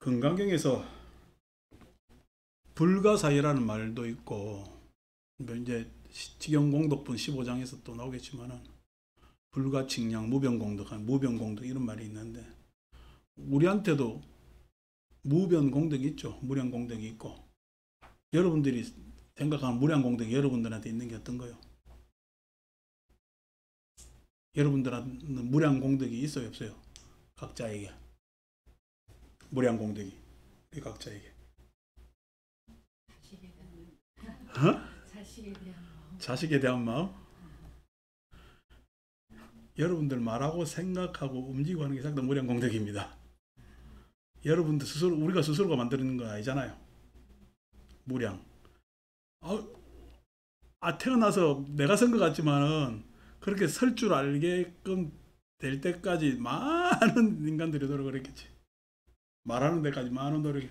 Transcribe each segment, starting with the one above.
건강경에서 불가사의라는 말도 있고, 이제 직영공덕분 15장에서 또 나오겠지만은 불가칭량, 무변공덕, 무변공덕 이런 말이 있는데, 우리한테도 무변공덕이 있죠. 무량공덕이 있고, 여러분들이 생각하는 무량공덕이 여러분들한테 있는 게 어떤 거요? 여러분들한테는 무량공덕이 있어요, 없어요? 각자에게 무량공덕이 우리 각자에게. 어? 자식에 대한 마음. 여러분들 말하고 생각하고 움직이고 하는 게 상당 무량공덕입니다. 여러분들 스스로, 우리가 스스로가 만드는 거 아니잖아요. 무량. 태어나서 내가 선 것 같지만은 그렇게 설 줄 알게끔 될 때까지 많은 인간들이 노력을 했겠지. 말하는 데까지 많은 노력이.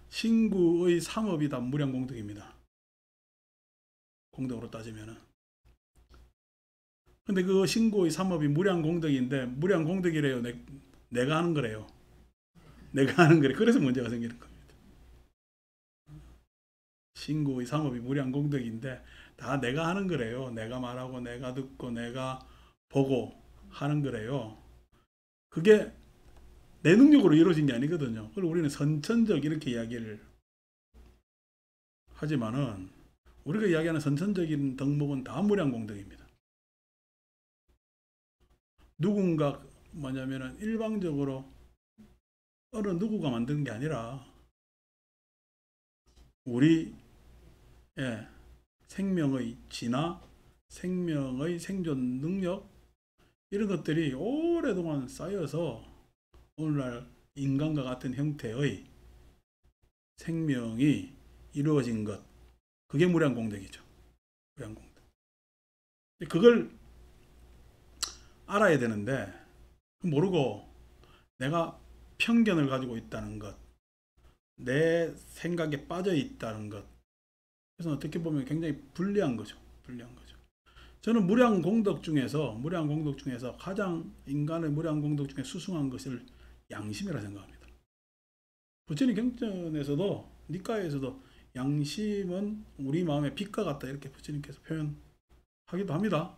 신구의 삼업이 다 무량공덕입니다. 공덕으로 따지면은. 근데 그 신구의 삼업이 무량공덕인데, 무량공덕이래요. 내가 하는 거래요. 내가 하는 거래. 그래서 문제가 생기는 겁니다. 신구의 삼업이 무량공덕인데 다 내가 하는 거래요. 내가 말하고 내가 듣고 내가 보고 하는 거래요. 그게 내 능력으로 이루어진 게 아니거든요. 그리고 우리는 선천적 이렇게 이야기를 하지만은, 우리가 이야기하는 선천적인 덕목은 다 무량공덕입니다. 누군가 뭐냐면은 일방적으로 어느 누구가 만든 게 아니라 우리 생명의 진화, 생명의 생존 능력, 이런 것들이 오랫동안 쌓여서 오늘날 인간과 같은 형태의 생명이 이루어진 것, 그게 무량공덕이죠. 무량공덕. 그걸 알아야 되는데 모르고 내가 편견을 가지고 있다는 것, 내 생각에 빠져 있다는 것, 그래서 어떻게 보면 굉장히 불리한 거죠. 불리한 거죠. 저는 무량공덕 중에서 가장 인간의 무량공덕 중에 수승한 것을 양심이라 생각합니다. 부처님 경전에서도, 니까에서도 양심은 우리 마음의 빛과 같다, 이렇게 부처님께서 표현하기도 합니다.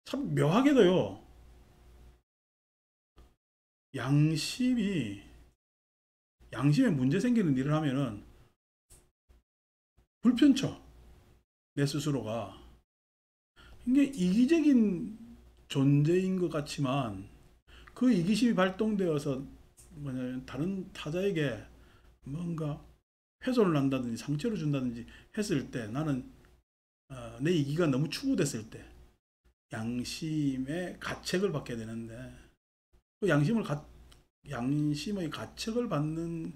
참 묘하게도요, 양심에 문제 생기는 일을 하면은 불편쳐. 내 스스로가 굉장히 이기적인 존재인 것 같지만, 그 이기심이 발동되어서 다른 타자에게 뭔가 훼손을 한다든지 상처를 준다든지 했을 때, 나는 내 이기가 너무 추구됐을 때 양심의 가책을 받게 되는데, 그 양심의 가책을 받는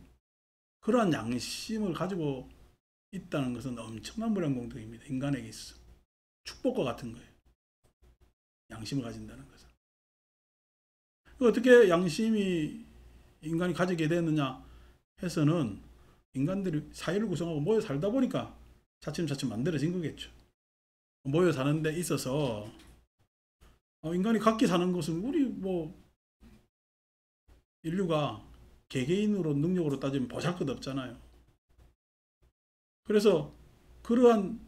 그러한 양심을 가지고 있다는 것은 엄청난 무량공덕입니다. 인간에게 있어 축복과 같은 거예요. 양심을 가진다는 것은. 어떻게 양심이 인간이 가지게 되느냐 해서는, 인간들이 사회를 구성하고 모여 살다 보니까 차츰차츰 만들어진 거겠죠. 모여 사는 데 있어서 인간이 각기 사는 것은, 우리 인류가 개개인으로 능력으로 따지면 보잘것없잖아요. 그래서 그러한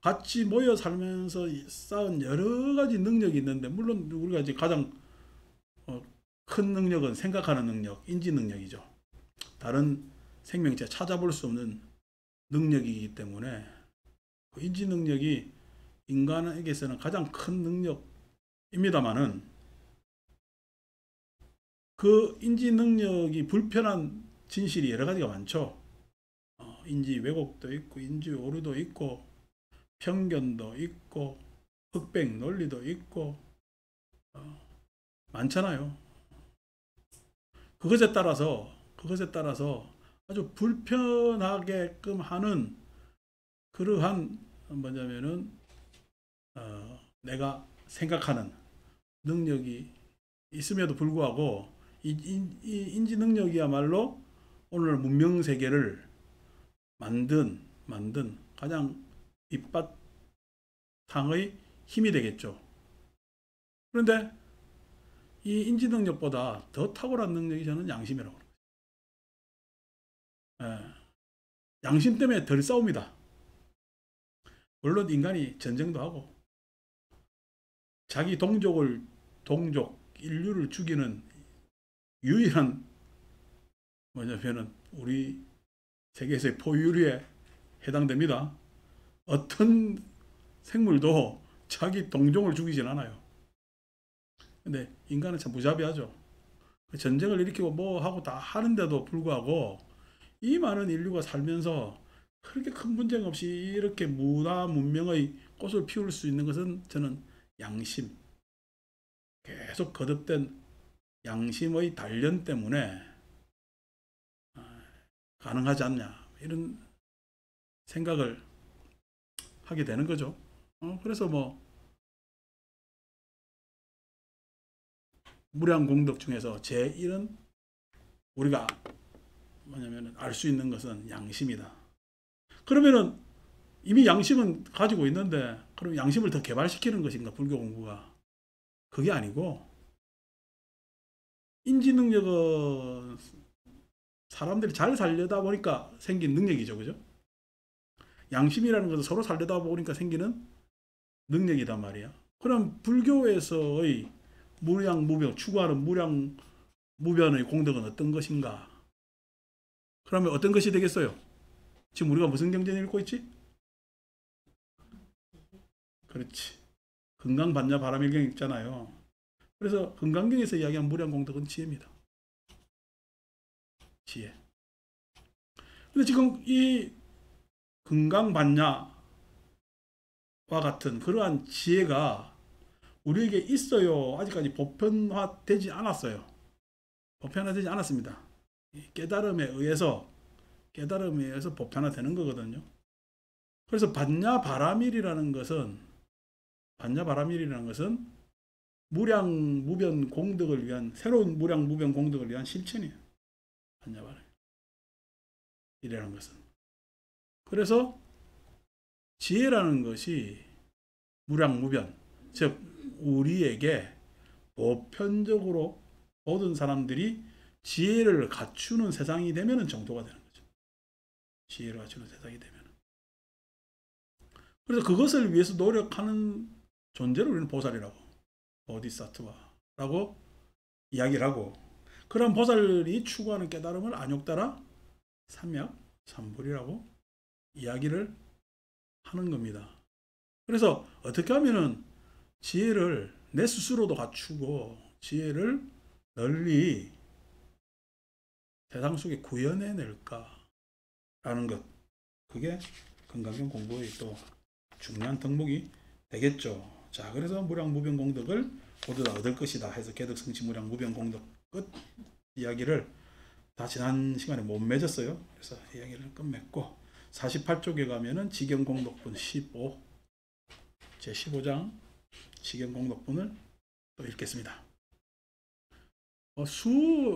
같이 모여 살면서 쌓은 여러 가지 능력이 있는데, 물론 우리가 이제 가장 큰 능력은 생각하는 능력, 인지 능력이죠. 다른 생명체 찾아볼 수 없는 능력이기 때문에 그 인지 능력이 인간에게서는 가장 큰 능력입니다만은, 그 인지 능력이 불편한 진실이 여러 가지가 많죠. 인지 왜곡도 있고, 인지 오류도 있고, 편견도 있고, 흑백 논리도 있고, 많잖아요. 그것에 따라서 아주 불편하게끔 하는 그러한 뭐냐면은 내가 생각하는 능력이 있음에도 불구하고, 이 인지 능력이야말로 오늘 문명 세계를 만든 가장 밑바탕의 힘이 되겠죠. 그런데 이 인지 능력보다 더 탁월한 능력이 저는 양심이라고 그래요. 예. 양심 때문에 덜 싸웁니다. 물론 인간이 전쟁도 하고 자기 동족 인류를 죽이는 유일한 뭐냐면은 우리 세계에서의 포유류에 해당됩니다. 어떤 생물도 자기 동종을 죽이진 않아요. 근데 인간은 참 무자비하죠. 전쟁을 일으키고 뭐 하고 다 하는데도 불구하고 이 많은 인류가 살면서 그렇게 큰 문제가 없이 이렇게 문화 문명의 꽃을 피울 수 있는 것은 저는 양심, 계속 거듭된 양심의 단련 때문에 가능하지 않냐 이런 생각을 하게 되는 거죠. 그래서 뭐 무량공덕 중에서 제1은 우리가 뭐냐면 알 수 있는 것은 양심이다. 그러면은 이미 양심은 가지고 있는데 그럼 양심을 더 개발시키는 것인가 불교 공부가? 그게 아니고 인지 능력은 사람들이 잘 살려다 보니까 생긴 능력이죠. 그죠? 양심이라는 것은 서로 살려다 보니까 생기는 능력이단 말이야. 그럼 불교에서의 무량무변, 추구하는 무량무변의 공덕은 어떤 것인가? 그러면 어떤 것이 되겠어요? 지금 우리가 무슨 경전을 읽고 있지? 그렇지. 금강반야 바라밀경 있잖아요. 그래서 금강경에서 이야기한 무량공덕은 지혜입니다. 지혜. 근데 지금 이 금강반야와 같은 그러한 지혜가 우리에게 있어요. 아직까지 보편화되지 않았어요. 보편화되지 않았습니다. 깨달음에 의해서 보편화되는 거거든요. 그래서 반야바라밀이라는 것은 무량무변 공덕을 위한 새로운 무량무변 공덕을 위한 실천이에요. 반야바라밀이라는 것은. 그래서 지혜라는 것이 무량무변, 즉 우리에게 보편적으로 모든 사람들이 지혜를 갖추는 세상이 되면 정도가 되는 거죠. 지혜를 갖추는 세상이 되면. 그래서 그것을 위해서 노력하는 존재를 우리는 보살이라고, 보디사트와라고 이야기를 하고, 그런 보살이 추구하는 깨달음을 안욕따라 삼약, 삼불이라고 이야기를 하는 겁니다. 그래서 어떻게 하면은 지혜를 내 스스로도 갖추고 지혜를 널리 세상 속에 구현해낼까라는 것, 그게 금강경 공부의 또 중요한 덕목이 되겠죠. 자, 그래서 무량무변 공덕을 모두 다 얻을 것이다 해서 개덕성취 무량무변 공덕 끝 이야기를 다 지난 시간에 못 맺었어요. 그래서 이야기를 끝맺고 48쪽에 가면은 지경공덕분 15 제15장 지경공덕분을 또 읽겠습니다.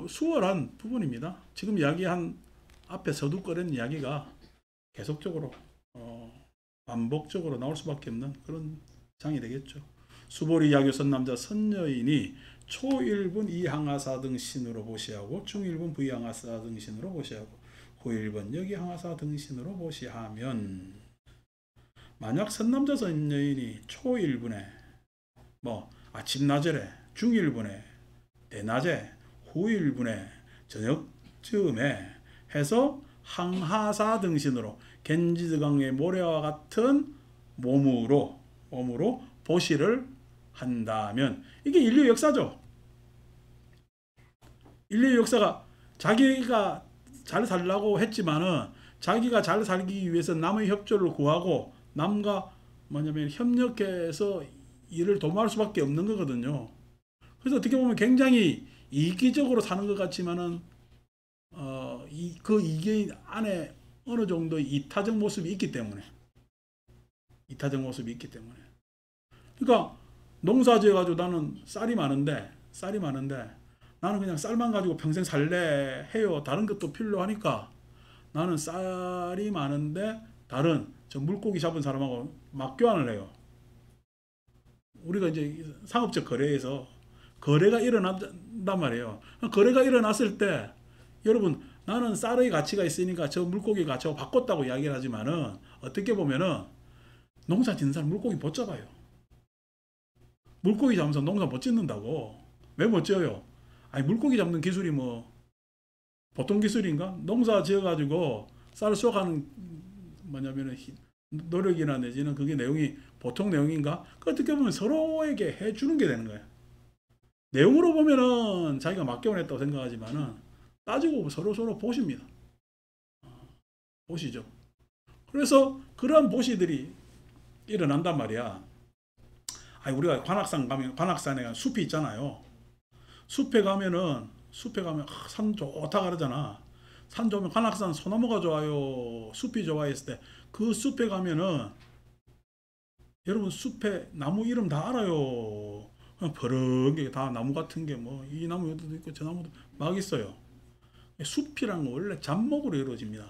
수월한 부분입니다. 지금 이야기한 앞에 서두꺼낸 이야기가 계속적으로 반복적으로 나올 수밖에 없는 그런 장이 되겠죠. 수보리 야교선 남자 선여인이 초1분 이항하사 등신으로 보시하고 중1분 부항하사 등신으로 보시하고 후1분 여기항하사 등신으로 보시하면, 만약 선남자 선여인이 초1분에 뭐 아침 나절에 중1분에 대낮에 후1분에 저녁쯤에 해서 항하사 등신으로 겐지드강의 모래와 같은 몸으로 보시를 한다면, 이게 인류의 역사죠. 인류의 역사가 자기가 잘 살라고 했지만은 자기가 잘 살기 위해서 남의 협조를 구하고 남과 뭐냐면 협력해서 일을 도모할 수밖에 없는 거거든요. 그래서 어떻게 보면 굉장히 이기적으로 사는 것 같지만은 그 이기 안에 어느 정도의 이타적 모습이 있기 때문에 그러니까 농사 지어가지고 나는 쌀이 많은데 나는 그냥 쌀만 가지고 평생 살래 해요. 다른 것도 필요하니까 나는 쌀이 많은데 다른 저 물고기 잡은 사람하고 막 교환을 해요. 우리가 이제 상업적 거래에서 거래가 일어난단 말이에요. 거래가 일어났을 때 여러분 나는 쌀의 가치가 있으니까 저 물고기 가치하고 바꿨다고 이야기를 하지만은 어떻게 보면은 농사 짓는 사람 물고기 못 잡아요. 물고기 잡으면서 농사 못 짓는다고. 왜 못 지어요? 아니 물고기 잡는 기술이 뭐 보통 기술인가? 농사 지어가지고 쌀을 수확하는 뭐냐면은 노력이나 내지는 그게 내용이 보통 내용인가? 그 어떻게 보면 서로에게 해주는 게 되는 거예요. 내용으로 보면은 자기가 맡겨만 했다고 생각하지만은 따지고 서로 보십니다. 보시죠. 그래서 그러한 보시들이 일어난단 말이야. 아니 우리가 관악산에 가면 숲이 있잖아요. 숲에 가면 산 좋다 그러잖아. 산 좋으면 관악산 소나무가 좋아요, 숲이 좋아요 했을 때 그 숲에 가면은 여러분 숲에 나무 이름 다 알아요. 그냥 버럭이 다 나무 같은 게 뭐 이 나무도 있고 저 나무도 막 있어요. 숲이란 건 원래 잡목으로 이루어집니다.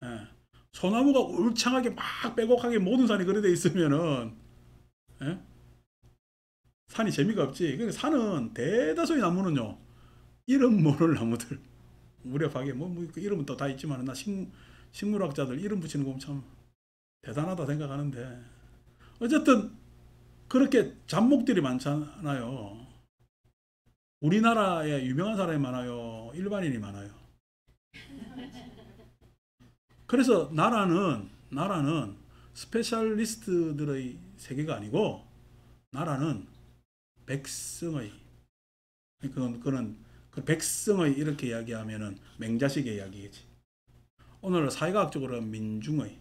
예. 소나무가 울창하게 막 빼곡하게 모든 산이 그래 돼 있으면은 예? 산이 재미가 없지. 그러니까 산은 대다수의 나무는요 이름 모를 나무들 무렵하게 뭐 이름은 또 다 있지만 나 식물학자들 이름 붙이는 거 보면 참 대단하다 생각하는데 어쨌든 그렇게 잡목들이 많잖아요. 우리나라에 유명한 사람이 많아요, 일반인이 많아요. 그래서 나라는 스페셜리스트들의 세계가 아니고 나라는 백성의 그건 그 백성의 이렇게 이야기하면은 맹자식의 이야기겠지. 오늘 사회과학적으로 민중의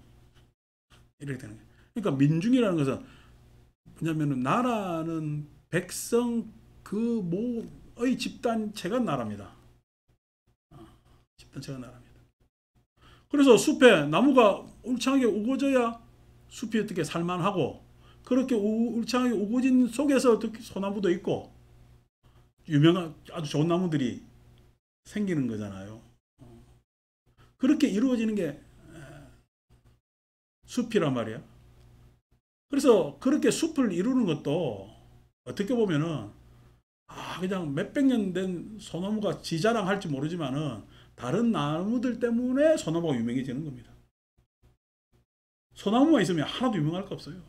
이렇게 되는 거예요. 그러니까 민중이라는 것은 뭐냐면은 나라는 백성 그 모의 집단체가 나라입니다. 집단체가 나라입니다. 그래서 숲에 나무가 울창하게 우거져야 숲이 어떻게 살만하고 그렇게 울창하게 우거진 속에서 어떻게 소나무도 있고 유명한 아주 좋은 나무들이 생기는 거잖아요. 그렇게 이루어지는 게 숲이란 말이야. 그래서 그렇게 숲을 이루는 것도 어떻게 보면은 그냥 몇백 년 된 소나무가 지 자랑할지 모르지만은 다른 나무들 때문에 소나무가 유명해지는 겁니다. 소나무만 있으면 하나도 유명할 거 없어요.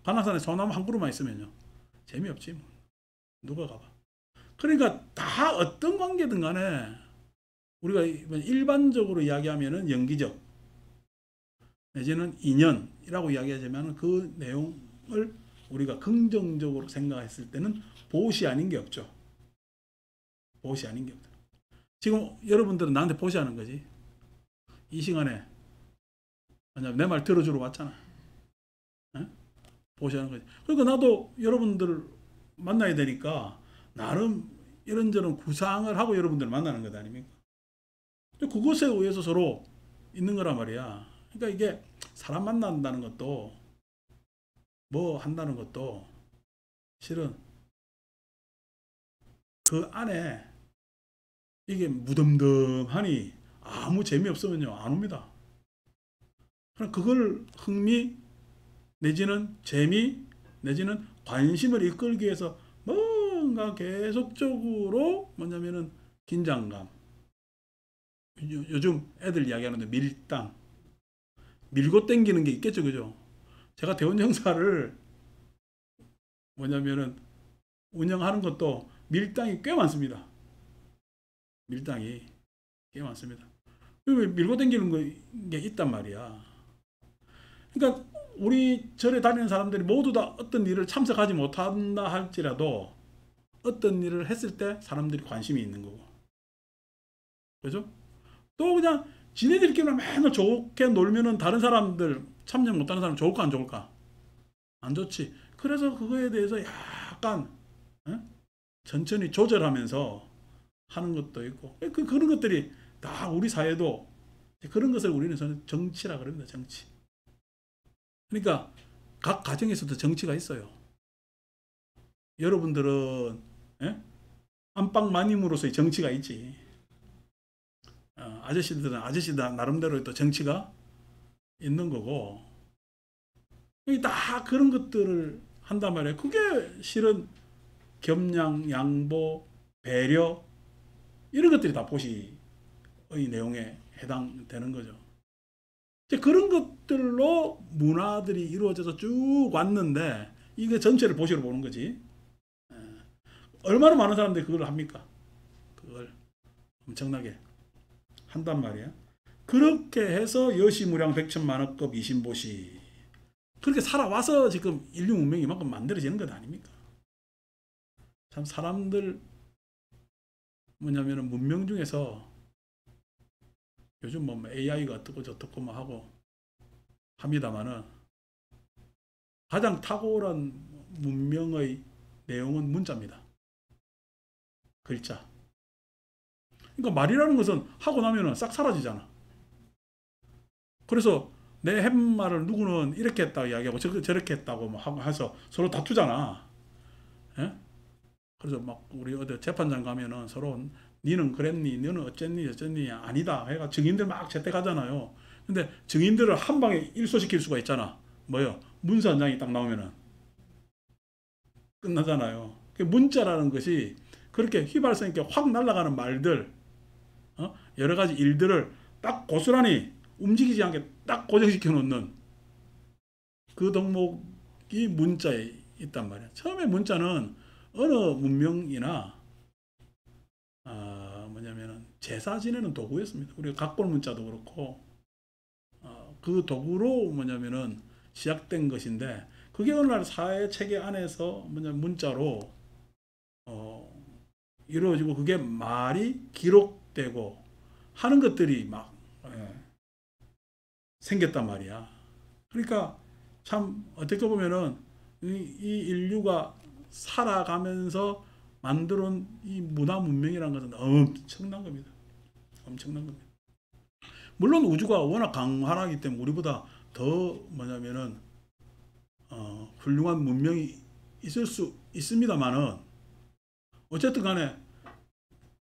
관악산에 소나무 한 그루만 있으면요 재미없지 뭐. 누가 가봐. 그러니까 다 어떤 관계든 간에 우리가 일반적으로 이야기하면은 연기적 내지는 인연이라고 이야기하자면 그 내용을 우리가 긍정적으로 생각했을 때는 보시 아닌 게 없죠. 보시 아닌 게 없다. 지금 여러분들은 나한테 보시하는 거지. 이 시간에 내 말 들어주러 왔잖아. 에? 보시하는 거지. 그러니까 나도 여러분들을 만나야 되니까 나름 이런저런 구상을 하고 여러분들을 만나는 것 아닙니까? 그것에 의해서 서로 있는 거란 말이야. 그러니까 이게 사람 만난다는 것도 뭐 한다는 것도 실은 그 안에 이게 무덤덤하니 아무 재미없으면요 안 옵니다. 그럼 그걸 흥미 내지는 재미 내지는 관심을 이끌기 위해서 뭔가 계속적으로 뭐냐면은 긴장감, 요즘 애들 이야기하는데 밀당, 밀고 땡기는 게 있겠죠, 그죠? 제가 대원 형사를 뭐냐면은 운영하는 것도 밀당이 꽤 많습니다. 밀당이 꽤 많습니다. 밀고 땡기는 게 있단 말이야. 그러니까 우리 절에 다니는 사람들이 모두 다 어떤 일을 참석하지 못한다 할지라도 어떤 일을 했을 때 사람들이 관심이 있는 거고, 그죠? 또 그냥 지네들끼리 맨날 좋게 놀면은 다른 사람들 참여 못하는 사람 좋을까 안 좋을까? 안 좋지. 그래서 그거에 대해서 약간 천천히 조절하면서 하는 것도 있고 그런 것들이 다 우리 사회도 그런 것을 우리는 정치라 그럽니다. 정치. 그러니까 각 가정에서도 정치가 있어요. 여러분들은 안방 마님으로서의 정치가 있지. 아저씨들은 아저씨들 나름대로 또 정치가 있는 거고 다 그런 것들을 한단 말이에요. 그게 실은 겸양, 양보, 배려 이런 것들이 다 보시의 내용에 해당되는 거죠. 이제 그런 것들로 문화들이 이루어져서 쭉 왔는데 이게 전체를 보시로 보는 거지. 얼마나 많은 사람들이 그걸 합니까? 그걸 엄청나게 한단 말이야. 그렇게 해서 여시무량 백천만억급 이신보시 그렇게 살아와서 지금 인류 문명이 이만큼 만들어지는 것 아닙니까? 참 사람들 뭐냐면은 문명 중에서 요즘 뭐 AI가 어떻고 저떻고 뭐 하고 합니다만은 가장 탁월한 문명의 내용은 문자입니다. 글자. 그러니까 말이라는 것은 하고 나면은 싹 사라지잖아. 그래서 내 햇말을 누구는 이렇게 했다고 이야기하고 저렇게 했다고 뭐 하고 해서 서로 다투잖아. 예? 그래서 막 우리 어디 재판장 가면은 서로 니는 그랬니, 너는 어쨌니, 어쨌니 아니다 해가 증인들 막 채택하잖아요. 근데 증인들을 한 방에 일소시킬 수가 있잖아. 뭐요? 문서 한 장이 딱 나오면은 끝나잖아요. 문자라는 것이 그렇게 휘발성 있게 확 날아가는 말들, 여러 가지 일들을 딱 고스란히 움직이지 않게 딱 고정시켜 놓는 그 덕목이 문자에 있단 말이야. 처음에 문자는 어느 문명이나 뭐냐면은 제사 지내는 도구였습니다. 우리가 각본 문자도 그렇고 그 도구로 뭐냐면은 시작된 것인데 그게 어느 날 사회 체계 안에서 뭐냐면 문자로 이루어지고 그게 말이 기록되고 하는 것들이 막 생겼단 말이야. 그러니까 참 어떻게 보면은 이 인류가 살아가면서 만들어온 이 문화 문명이라는 것은 엄청난 겁니다. 엄청난 겁니다. 물론 우주가 워낙 강활하기 때문에 우리보다 더 뭐냐면은 훌륭한 문명이 있을 수 있습니다만은 어쨌든 간에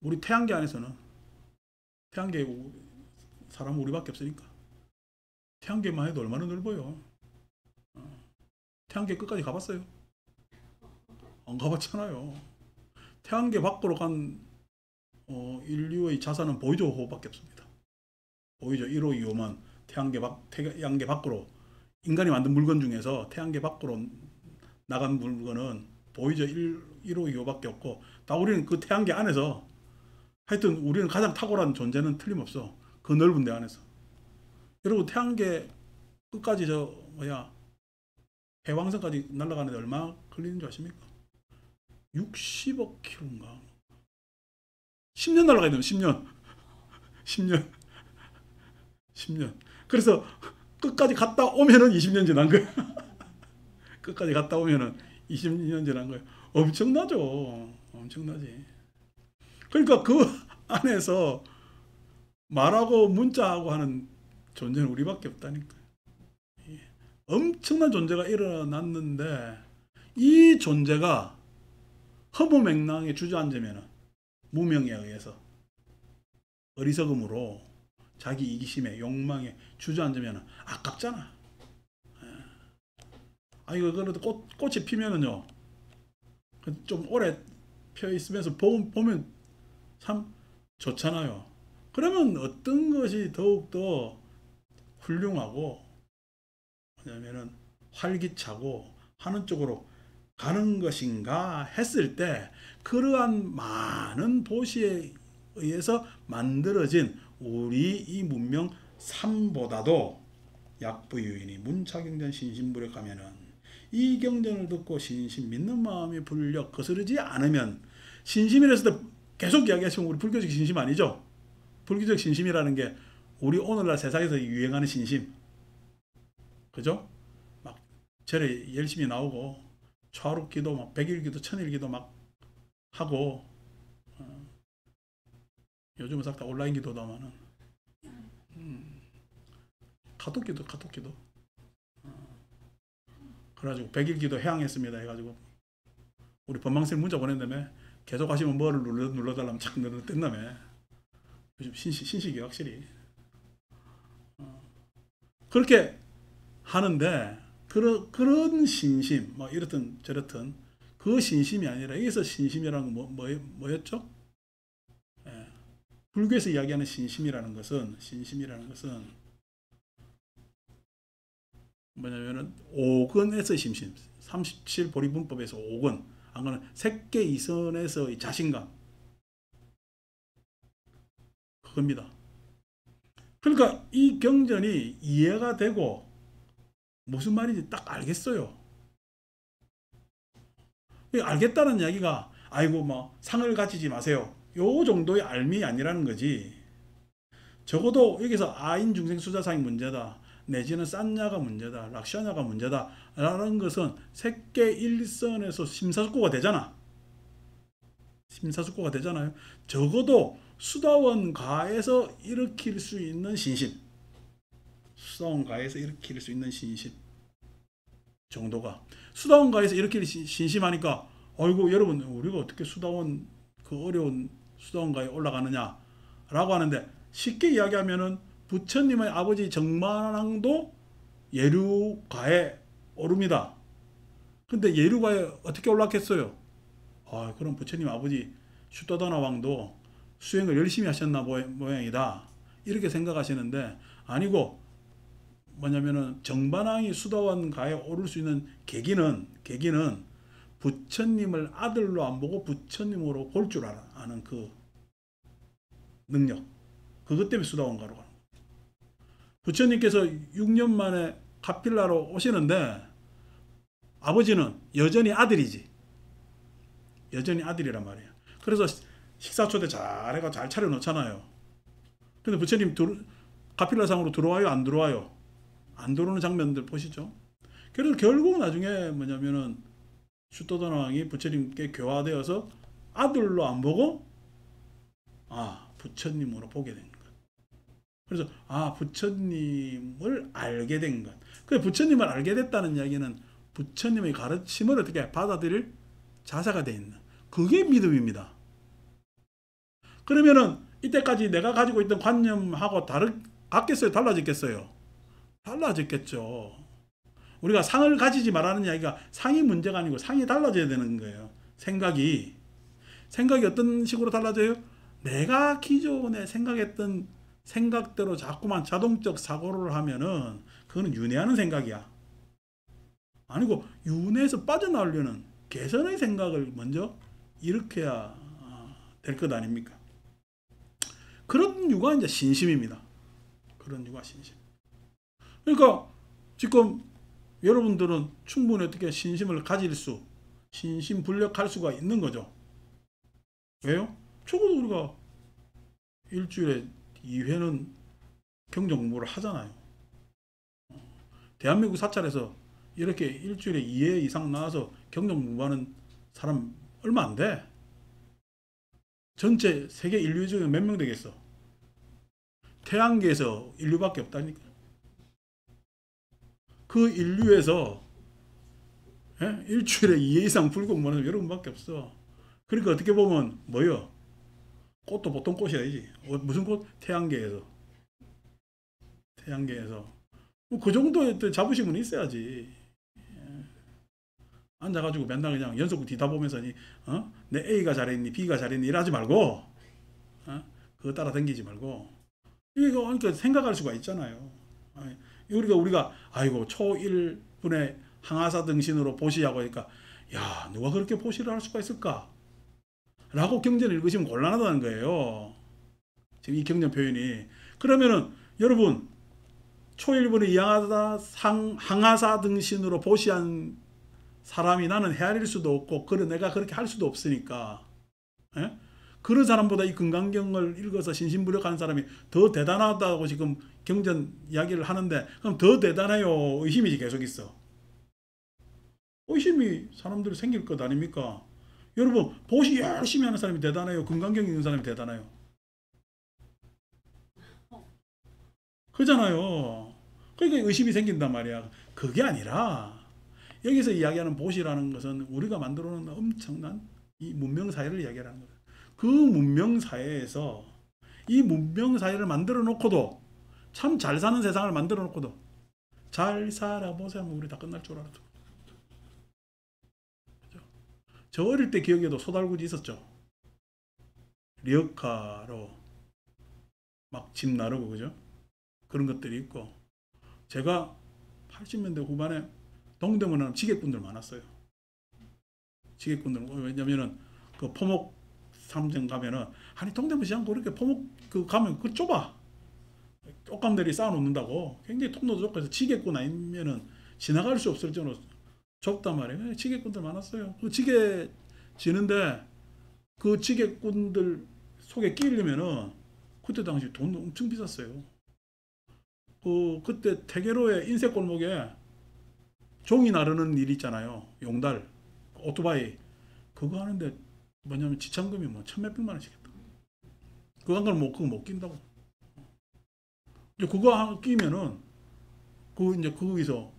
우리 태양계 안에서는 태양계 사람 우리밖에 없으니까 태양계만 해도 얼마나 넓어요. 태양계 끝까지 가봤어요? 안 가봤잖아요. 태양계 밖으로 간 인류의 자산은 보이저 호밖에 없습니다. 보이저 1호, 2호만 태양계 밖으로 인간이 만든 물건 중에서 태양계 밖으로 나간 물건은 보이저 1호, 2호밖에 없고 다 우리는 그 태양계 안에서 하여튼 우리는 가장 탁월한 존재는 틀림없어. 그 넓은 데 안에서. 여러분 태양계 끝까지 해왕성까지 날아가는데 얼마 걸리는 줄 아십니까? 60억 킬로인가? 10년 날아가야 되면 10년. 10년. 10년. 그래서 끝까지 갔다 오면은 20년 지난 거예요. 끝까지 갔다 오면은 20년 지난 거예요. 엄청나죠. 엄청나지. 그러니까 그 안에서 말하고 문자하고 하는 존재는 우리밖에 없다니까. 엄청난 존재가 일어났는데 이 존재가 허무맹랑에 주저앉으면 무명에 의해서 어리석음으로 자기 이기심에 욕망에 주저앉으면 아깝잖아. 이거 그래도 꽃이 피면은요 좀 오래 펴 있으면서 보면 참 좋잖아요. 그러면 어떤 것이 더욱더 훌륭하고 뭐냐면은 활기차고 하는 쪽으로 가는 것인가 했을 때 그러한 많은 도시에 의해서 만들어진 우리 이 문명 삶보다도 약부유인이 문차경전 신신무력하면은 이 경전을 듣고 신심 믿는 마음이 불려 거스르지 않으면 신심이랬을 때 계속 이야기하시면 우리 불교적 신심 아니죠? 불교적 신심이라는 게 우리 오늘날 세상에서 유행하는 신심 그죠? 막 절에 열심히 나오고 초하루기도 막 100일기도 1000일기도 막 하고 요즘은 싹 다 온라인 기도도 하면은 카톡기도 그래가지고 100일기도 해양했습니다 해가지고 우리 법망생 문자 보낸다며 계속 하시면 뭐를 눌러달라면 착 눌러뜬다며 요즘 신식이 확실히 그렇게 하는데 그런 신심 뭐 이렇든 저렇든 그 신심이 아니라 여기서 신심이라는 건 뭐였죠? 예. 불교에서 이야기하는 신심이라는 것은 뭐냐면은 오근에서 심심, 37보리분법에서 오근, 안 그러면 색계 이선에서의 자신감, 그겁니다. 그러니까 이 경전이 이해가 되고 무슨 말인지 딱 알겠어요. 알겠다는 이야기가 아이고 뭐 상을 가지지 마세요, 요 정도의 알미 아니라는 거지. 적어도 여기서 아인 중생 수자상이 문제다, 내지는 싼냐가 문제다, 락샤냐가 문제다 라는 것은 색계 일선에서 심사숙고가 되잖아. 심사숙고가 되잖아요. 적어도 수다원가에서 일으킬 수 있는 신심, 수다원가에서 일으킬 수 있는 신심 정도가, 수다원가에서 일으킬 신심하니까 아이고 여러분 우리가 어떻게 수다원 그 어려운 수다원가에 올라가느냐 라고 하는데, 쉽게 이야기하면은 부처님의 아버지 정만왕도 예류가에 오릅니다. 근데 예류가에 어떻게 올랐겠어요? 아, 그럼 부처님 아버지 슈토다나 왕도 수행을 열심히 하셨나 모양이다, 이렇게 생각하시는데 아니고, 뭐냐면은 정반왕이 수다원가에 오를 수 있는 계기는 부처님을 아들로 안 보고 부처님으로 볼 줄 아는 그 능력, 그것 때문에 수다원가로 가는 거예요. 부처님께서 6년 만에 카필라로 오시는데 아버지는 여전히 아들이지, 여전히 아들이란 말이에요. 그래서 식사 초대 잘해가 잘 차려 놓잖아요. 근데 부처님 카필라상으로 들어와요, 안 들어와요? 안 들어오는 장면들 보시죠. 그래서 결국 나중에 뭐냐면은 슈토다나 왕이 부처님께 교화되어서 아들로 안 보고 부처님으로 보게 된 것. 그래서 부처님을 알게 된 것. 그 부처님을 알게 됐다는 이야기는 부처님의 가르침을 어떻게 받아들일 자세가 되어 있는, 그게 믿음입니다. 그러면은 이때까지 내가 가지고 있던 관념하고 같겠어요? 달라졌겠어요? 달라졌겠죠. 우리가 상을 가지지 말라는 이야기가 상이 문제가 아니고 상이 달라져야 되는 거예요. 생각이 어떤 식으로 달라져요? 내가 기존에 생각했던 생각대로 자꾸만 자동적 사고를 하면은 그거는 윤회하는 생각이야. 아니고 윤회에서 빠져나오려는 개선의 생각을 먼저 일으켜야 될 것 아닙니까? 그런 유가 이제 신심입니다. 그런 유가 신심. 그러니까 지금 여러분들은 충분히 어떻게 신심을 신심불력할 수가 있는 거죠. 왜요? 적어도 우리가 일주일에 2회는 경전 공부를 하잖아요. 대한민국 사찰에서 이렇게 일주일에 2회 이상 나와서 경전 공부하는 사람 얼마 안 돼. 전체 세계 인류 중에 몇 명 되겠어? 태양계에서 인류밖에 없다니까. 그 인류에서 일주일에 2회 이상 불공부하는 사람 여러분밖에 없어. 그러니까 어떻게 보면 뭐요? 꽃도 보통 꽃이 아니지. 무슨 꽃? 태양계에서. 그 정도의 자부심은 있어야지. 앉아가지고 맨날 그냥 연속으로 뒤다보면서 내 A가 잘했니 B가 잘했니 이러지 말고 그거 따라 다니지 말고, 이거 그러니까 생각할 수가 있잖아요. 우리가 아이고 초1분의 항아사 등신으로 보시하고 하니까 야 누가 그렇게 보시를 할 수가 있을까 라고 경전을 읽으시면 곤란하다는 거예요. 지금 이 경전 표현이. 그러면은 여러분 초1분의 항아사 등신으로 보시한 사람이 나는 헤아릴 수도 없고 그래 내가 그렇게 할 수도 없으니까 그런 사람보다 이 금강경을 읽어서 신심불력하는 사람이 더 대단하다고 지금 경전 이야기를 하는데, 그럼 더 대단해요? 의심이 계속 있어? 의심이 사람들이 생길 것 아닙니까? 여러분 보시 열심히 하는 사람이 대단해요? 금강경 읽는 사람이 대단해요? 그잖아요. 그러니까 의심이 생긴단 말이야. 그게 아니라 여기서 이야기하는 보시라는 것은 우리가 만들어 놓은 엄청난 이 문명사회를 이야기하는 거예요. 그 문명사회에서 이 문명사회를 만들어 놓고도 참 잘 사는 세상을 만들어 놓고도 잘 살아보세요 하면 우리 다 끝날 줄 알았죠. 저 어릴 때 기억에도 소달구지 있었죠. 리어카로 막 집 나르고, 그죠? 그런 것들이 있고, 제가 80년대 후반에 동대문은 지게꾼들 많았어요. 지게꾼들. 왜냐면은 그 포목 삼정 가면은, 아니 동대문 시장 그렇게 포목 그 가면 그 좁아. 쪽감들이 쌓아놓는다고. 굉장히 통로도 좁고 해서 지게꾼 아니면은 지나갈 수 없을 정도로 좁단 말이에요. 지게꾼들 많았어요. 그 지게 지는데 그 지게꾼들 속에 끼려면은 그때 당시 돈 엄청 비쌌어요. 그때 태계로의 인쇄골목에 종이 나르는 일 있잖아요. 용달, 오토바이. 그거 하는데 뭐냐면 지참금이 뭐 천몇백만 원씩 했다. 그거 한 걸 그거 못 낀다고. 이제 그거 끼면은 이제 거기서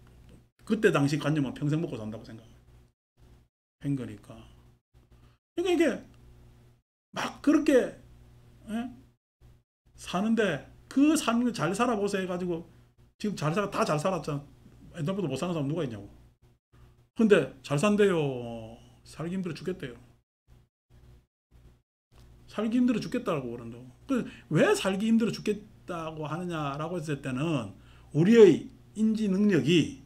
그때 당시 관념은 평생 먹고 산다고 생각한 거니까. 그러니까 이게 막 그렇게 사는데 그 사는 거 잘 살아보세요 해가지고 지금 다 잘 살았잖아. 옛날보다 못 사는 사람 누가 있냐고. 근데 잘 산대요. 살기 힘들어 죽겠대요. 살기 힘들어 죽겠다고 그런다고. 왜 살기 힘들어 죽겠다고 하느냐라고 했을 때는 우리의 인지 능력이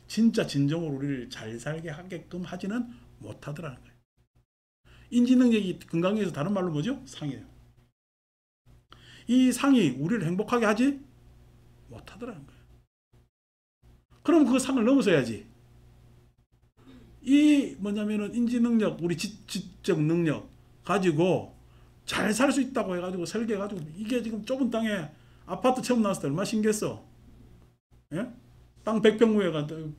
진짜 진정으로 우리를 잘 살게 하게끔 하지는 못하더라는 거예요. 인지 능력이 건강해서 다른 말로 뭐죠? 상이에요. 이 상이 우리를 행복하게 하지 못하더라는 거예요. 그럼 그 상을 넘어서야지. 이 뭐냐면은 인지 능력, 우리 지적 능력 가지고 잘 살 수 있다고 해가지고 설계해가지고 이게 지금 좁은 땅에 아파트 처음 나왔을 때 얼마나 신기했어. 예? 땅 100평무에가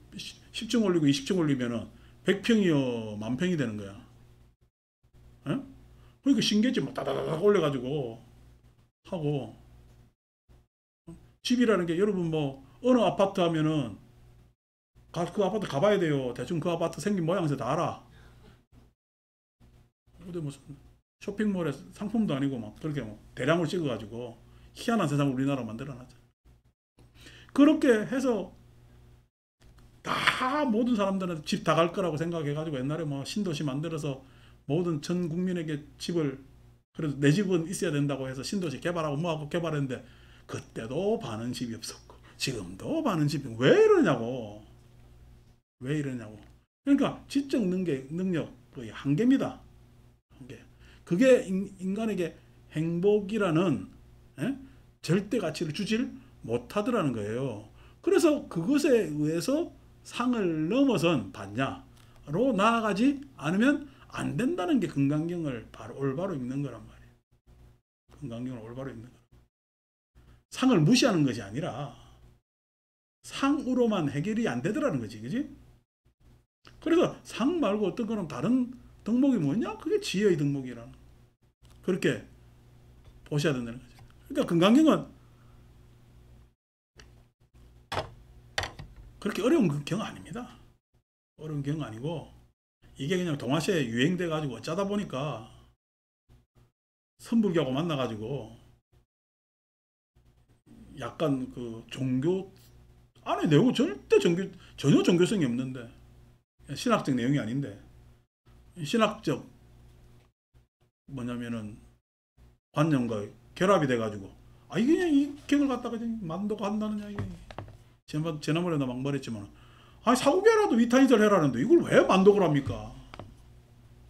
10층 올리고 20층 올리면은 100평이요 만평이 되는 거야. 예? 그러니까 신기했지. 막 다다다닥 올려가지고 하고. 집이라는 게 여러분 뭐 어느 아파트 하면은 그 아파트 가봐야 돼요. 대충 그 아파트 생긴 모양새도 다 알아. 근데 무슨 쇼핑몰에 상품도 아니고 막 그렇게 뭐 대량으로 찍어가지고 희한한 세상을 우리나라 만들어놨죠. 그렇게 해서 다 모든 사람들은 집 다 갈 거라고 생각해가지고 옛날에 뭐 신도시 만들어서 모든 전 국민에게 집을, 그래도 내 집은 있어야 된다고 해서 신도시 개발하고 뭐하고 개발했는데 그때도 반은 집이 없었고 지금도 반은 집이. 왜 이러냐고. 왜 이러냐고. 그러니까 지적 능력 거의 한계입니다. 한계. 그게 인간에게 행복이라는 절대 가치를 주질 못하더라는 거예요. 그래서 그것에 의해서 상을 넘어선 반야로 나아가지 않으면 안 된다는 게 금강경을 올바로 읽는 거란 말이에요. 금강경을 올바로 읽는 거. 상을 무시하는 것이 아니라 상으로만 해결이 안 되더라는 거지, 그지? 그래서 상 말고 어떤 거는 다른 덕목이 뭐냐? 그게 지혜의 덕목이라는. 그렇게 보셔야 된다는 거죠. 그러니까 금강경은 그렇게 어려운 경 아닙니다. 어려운 경 아니고 이게 그냥 동아시아에 유행돼 가지고 어쩌다 보니까 선불교하고 만나 가지고 약간 그 종교 안에 내용은 절대 전혀 종교성이 없는데, 신학적 내용이 아닌데 신학적 뭐냐면은 관념과 결합이 돼가지고 이게 그냥 이 격을 갖다가 그냥 만들고 한다느냐. 이게 지난번에도 막 말했지만 사고계라도 위탄이설 해라는데 이걸 왜 만독을 합니까?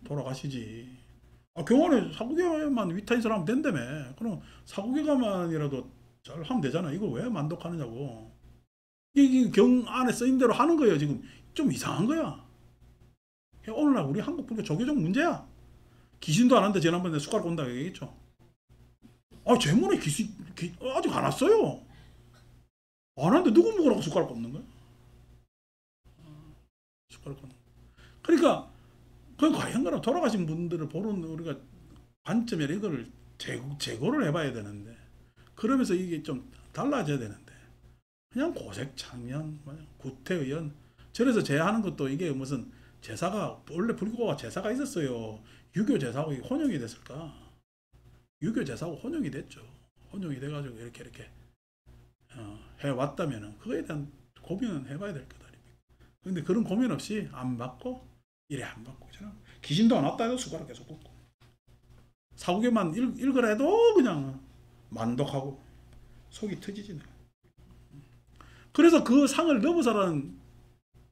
돌아가시지. 경원에 사고계만 위탄이설 하면 된다며. 그럼 사고계가만이라도 잘 하면 되잖아. 이걸 왜 만독하느냐고. 이게 경 안에 쓰인 대로 하는 거예요. 지금 좀 이상한 거야. 오늘날 우리 한국 불교 조계종 문제야. 귀신도 안 한다. 지난번에 숟가락 온다고 얘기했죠. 제문에 아직 안 왔어요. 안 왔는데 누구 먹으라고 숟가락 꼽는 거야? 숟가락 꼽는. 그러니까 그 과연 그럼 돌아가신 분들을 보는 우리가 관점에 이거를 제고를 해봐야 되는데, 그러면서 이게 좀 달라져야 되는데 그냥 고색창년, 구태의연. 저래서 제하는 것도 이게 무슨 제사가, 원래 불교가 제사가 있었어요. 유교 제사하고 혼용이 됐을까? 유교 제사하고 혼용이 됐죠. 혼용이 돼가지고 이렇게 해왔다면은 그거에 대한 고민은 해봐야 될 거다. 근데 그런 고민 없이 안 받고 이래 안 받고 있잖아. 귀신도 안 왔다 해도 숟가락 계속 꽂고. 사후계만 읽으래도 그냥 만독하고 속이 터지지. 그래서 그 상을 넘어서라는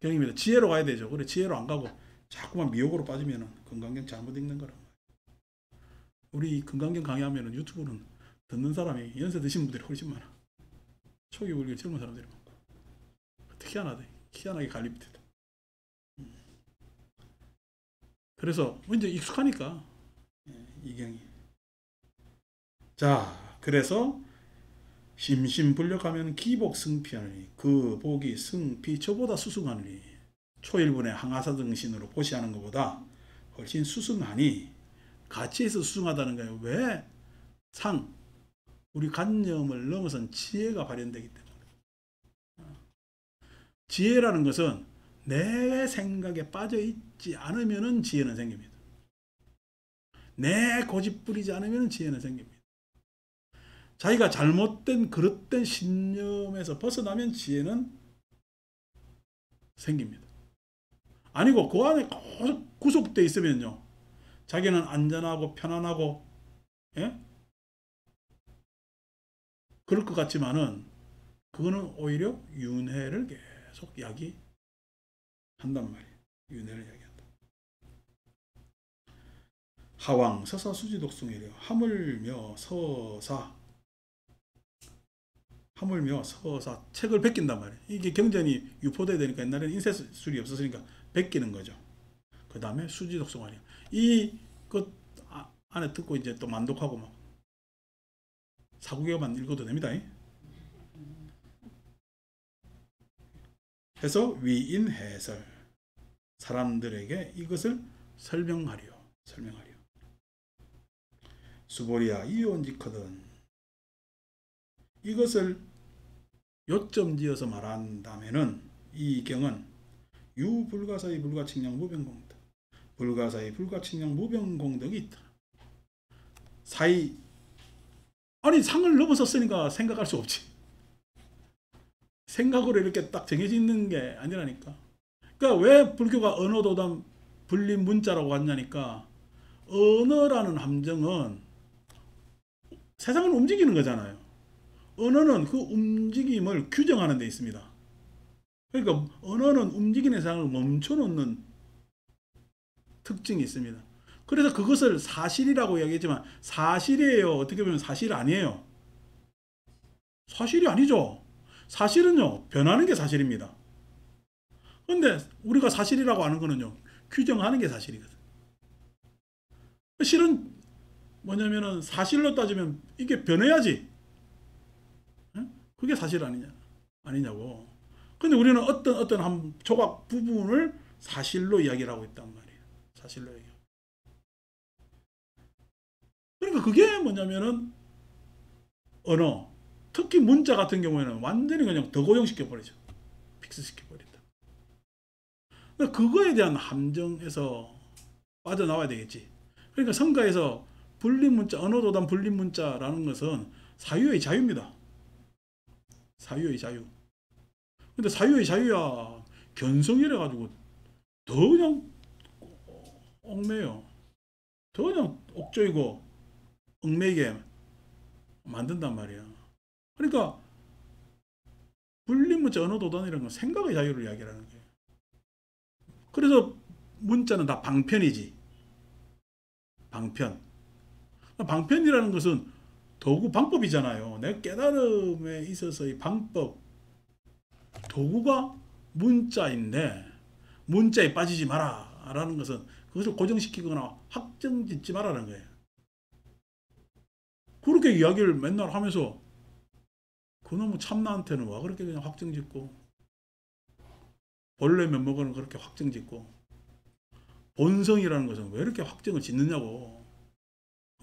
경입니다. 지혜로 가야 되죠. 그래 지혜로 안 가고 자꾸만 미혹으로 빠지면 건강경 잘못 읽는 거라. 우리 건강경 강의하면 유튜브는 듣는 사람이 연세 드신 분들이 훨씬 많아. 초기 우리 젊은 사람들이 많고. 희한하게 갈립니다. 그래서 이제 익숙하니까 이경이. 자, 그래서 심심불력하면 기복승피하느니 그 복이 승피 저보다 수승하느니 초일분의 항아사등신으로 보시하는 것보다 훨씬 수승하니 가치에서 수승하다는 거예요. 왜? 우리 관념을 넘어선 지혜가 발현되기 때문에. 지혜라는 것은 내 생각에 빠져있지 않으면 지혜는 생깁니다. 내 고집 부리지 않으면 지혜는 생깁니다. 자기가 잘못된 그릇된 신념에서 벗어나면 지혜는 생깁니다. 아니고 그 안에 구속되어 있으면요. 자기는 안전하고 편안하고 그럴 것 같지만은 그거는 오히려 윤회를 계속 야기한단 말이에요. 윤회를 야기한다. 하왕 서사 수지독승이래요. 하물며 서사 책을 베낀단 말이에요. 이게 경전이 유포돼야 되니까 옛날에는 인쇄술이 없었으니까 베끼는 거죠. 그 다음에 수지독승하래요. 그 안에 듣고 이제 또 만독하고 막 사구개만 읽어도 됩니다. 해서 위인해설 사람들에게 이것을 설명하려. 수보리야 이온직하든 이것을 요점 지어서 말한다면은 이 경은 유불가사의 불가칭량 무병공덕 불가사의 불가칭량 무병공덕이 있다. 아니 상을 넘어섰으니까 생각할 수 없지. 생각으로 이렇게 딱 정해져 있는 게 아니라니까. 그러니까 왜 불교가 언어도담 불림 문자라고 하냐니까 언어라는 함정은 세상을 움직이는 거잖아요. 언어는 그 움직임을 규정하는 데 있습니다. 그러니까 언어는 움직이는 세상을 멈춰놓는 특징이 있습니다. 그래서 그것을 사실이라고 이야기했지만 사실이에요. 어떻게 보면 사실 아니에요. 사실이 아니죠. 사실은요. 변하는 게 사실입니다. 그런데 우리가 사실이라고 하는 거는요. 규정하는 게 사실이거든. 실은 뭐냐면은 사실로 따지면 이게 변해야지. 그게 사실 아니냐고. 근데 우리는 어떤 한 조각 부분을 사실로 이야기를 하고 있단 말이에요. 사실로 얘기. 그러니까 그게 뭐냐면은 언어, 특히 문자 같은 경우에는 완전히 그냥 더 고정시켜 버리죠. 픽스시켜 버린다. 그러니까 그거에 대한 함정에서 빠져나와야 되겠지. 그러니까 성가에서 분립문자, 언어도담 분립문자라는 것은 사유의 자유입니다. 사유의 자유. 근데 사유의 자유야 견성이래 가지고 더 그냥 얽매요. 더 그냥 옥조이고 얽매이게 만든단 말이야. 그러니까 분립문자 언어도단이라는 건 생각의 자유를 이야기하는 거예요. 그래서 문자는 다 방편이지. 방편이라는 것은 도구 방법이잖아요. 내 깨달음에 있어서의 방법 도구가 문자인데 문자에 빠지지 마라 라는 것은 그것을 고정시키거나 확정 짓지 마라는 거예요. 그렇게 이야기를 맨날 하면서 그놈의 참나한테는 와 그렇게 그냥 확정 짓고 본래 면목은 그렇게 확정 짓고 본성이라는 것은 왜 이렇게 확정을 짓느냐고.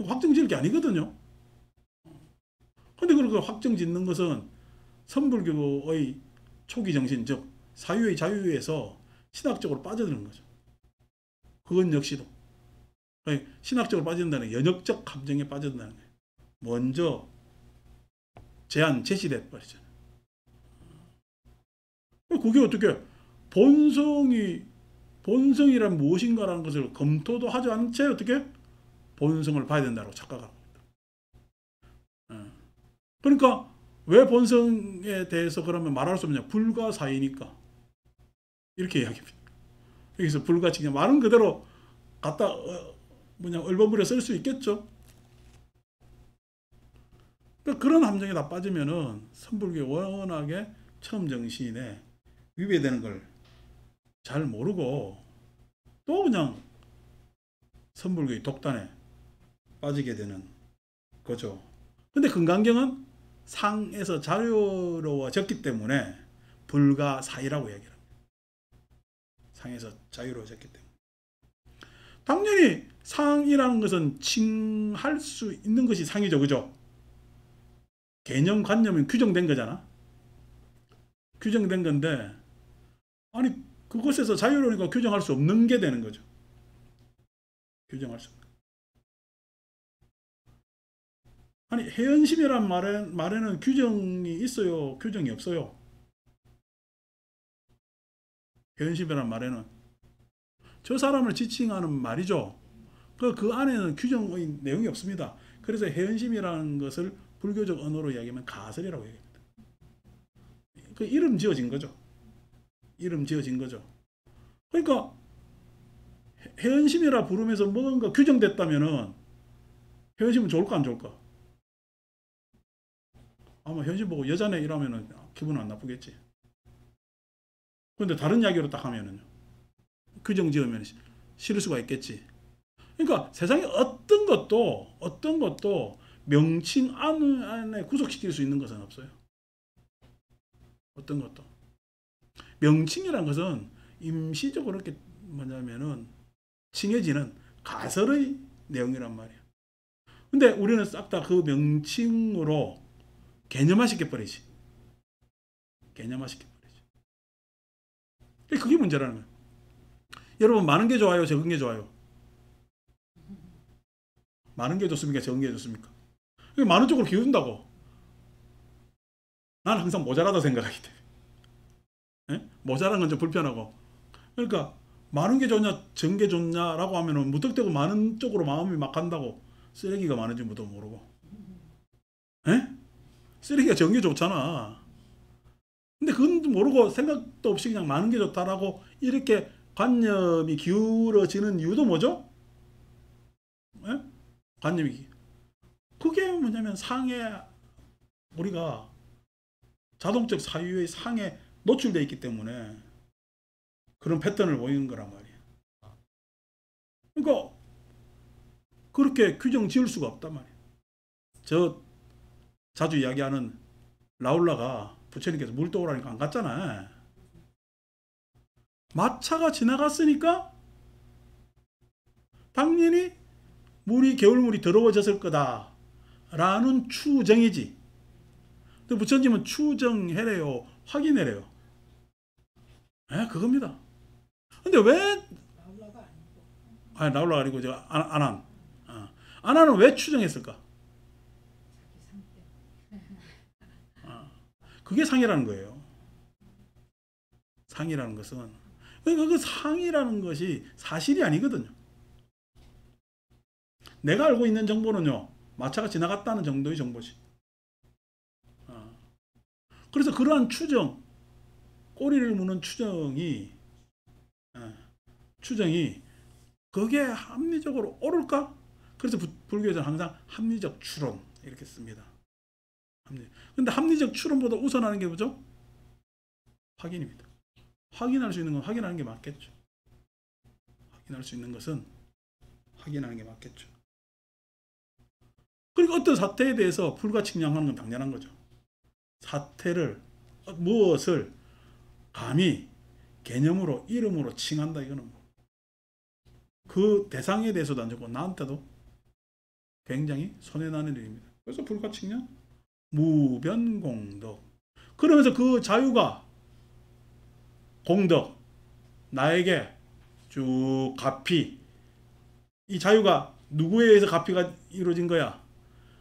확정 지을 게 아니거든요. 근데 그렇게 확정 짓는 것은 선불교의 초기 정신, 즉 사유의 자유에서 신학적으로 빠져드는 거죠. 그건 역시도 신학적으로 빠진다는 연역적 감정에 빠진다는 거예요. 먼저 제시돼 버리잖아요. 그게 어떻게 본성이란 무엇인가라는 것을 검토도 하지 않은 채 어떻게 본성을 봐야 된다고 착각하고 있다. 그러니까 왜 본성에 대해서 그러면 말할 수 없냐? 불가사의니까 이렇게 이야기합니다. 여기서 불가측량 말은 그대로 갖다 얼버무려 쓸 수 있겠죠. 그러니까 그런 함정에 다 빠지면은 선불교에 워낙에 처음 정신에 위배되는 걸 잘 모르고 또 그냥 선불교의 독단에 빠지게 되는 거죠. 근데 금강경은 상에서 자유로워졌기 때문에 불가사의라고 얘기를 합니다. 상에서 자유로워졌기 때문에. 당연히 상이라는 것은 칭할 수 있는 것이 상이죠. 그죠? 개념, 관념은 규정된 거잖아. 규정된 건데, 아니, 그것에서 자유로우니까 규정할 수 없는 게 되는 거죠. 규정할 수 없는. 아니, 해연심이란 말에는 규정이 있어요? 규정이 없어요? 해연심이란 말에는 저 사람을 지칭하는 말이죠. 그 안에는 규정의 내용이 없습니다. 그래서 해연심이라는 것을 불교적 언어로 이야기하면 가설이라고 얘기합니다. 그 이름 지어진 거죠. 이름 지어진 거죠. 그러니까 해연심이라 부르면서 뭔가 규정됐다면은 해연심은 좋을까 안 좋을까? 아마 현심 보고 여자네 이러면은 기분 안 나쁘겠지. 그런데 다른 이야기로 딱 하면은요. 규정 지으면 싫을 수가 있겠지. 그러니까 세상에 어떤 것도 명칭 안에 구속시킬 수 있는 것은 없어요. 어떤 것도. 명칭이란 것은 임시적으로 이렇게 뭐냐면은 칭해지는 가설의 내용이란 말이야. 근데 우리는 싹 다 그 명칭으로 개념화시켜버리지. 개념화시켜버리지. 그게 문제라는 거야. 여러분, 많은 게 좋아요? 적은 게 좋아요? 많은 게 좋습니까? 적은 게 좋습니까? 많은 쪽으로 기운다고. 난 항상 모자라다 생각하기 때문에. 네? 모자란 건 좀 불편하고. 그러니까 많은 게 좋냐 적은 게 좋냐라고 하면은 무턱대고 많은 쪽으로 마음이 막 간다고. 쓰레기가 많은지 도 모르고. 에? 쓰레기가 적은 게 좋잖아. 근데 그건 모르고 생각도 없이 그냥 많은 게 좋다라고 이렇게 관념이 기울어지는 이유도 뭐죠? 에? 관념이. 그게 뭐냐면 상에 우리가 자동적 사유의 상에 노출되어 있기 때문에 그런 패턴을 보이는 거란 말이야. 그러니까 그렇게 규정 지을 수가 없단 말이야. 저 자주 이야기하는 라울라가 부처님께서 물 떠오라니까 안 갔잖아. 마차가 지나갔으니까 당연히 겨울물이 더러워졌을 거다라는 추정이지. 근데 부처님은 추정해래요? 확인해래요? 그겁니다. 근데 왜 라울라가 아니고 저 아난. 아난은 왜 추정했을까? 그게 상이라는 거예요. 상이라는 것은. 그러니까 그 상이라는 것이 사실이 아니거든요. 내가 알고 있는 정보는요, 마차가 지나갔다는 정도의 정보지. 그래서 그러한 추정, 꼬리를 무는 추정이 그게 합리적으로 옳을까? 그래서 불교에서는 항상 합리적 추론 이렇게 씁니다. 근데 합리적 추론보다 우선하는 게 뭐죠? 확인입니다. 확인할 수 있는 건 확인하는 게 맞겠죠. 확인할 수 있는 것은 확인하는 게 맞겠죠. 그리고 어떤 사태에 대해서 불가측량하는 건 당연한 거죠. 사태를 무엇을 감히 개념으로 이름으로 칭한다 이거는 그 대상에 대해서도 안 좋고 나한테도 굉장히 손해나는 일입니다. 그래서 불가측량 무변공덕. 그러면서 그 자유가 공덕 나에게 쭉 가피 이 자유가 누구에 의해서 가피가 이루어진 거야?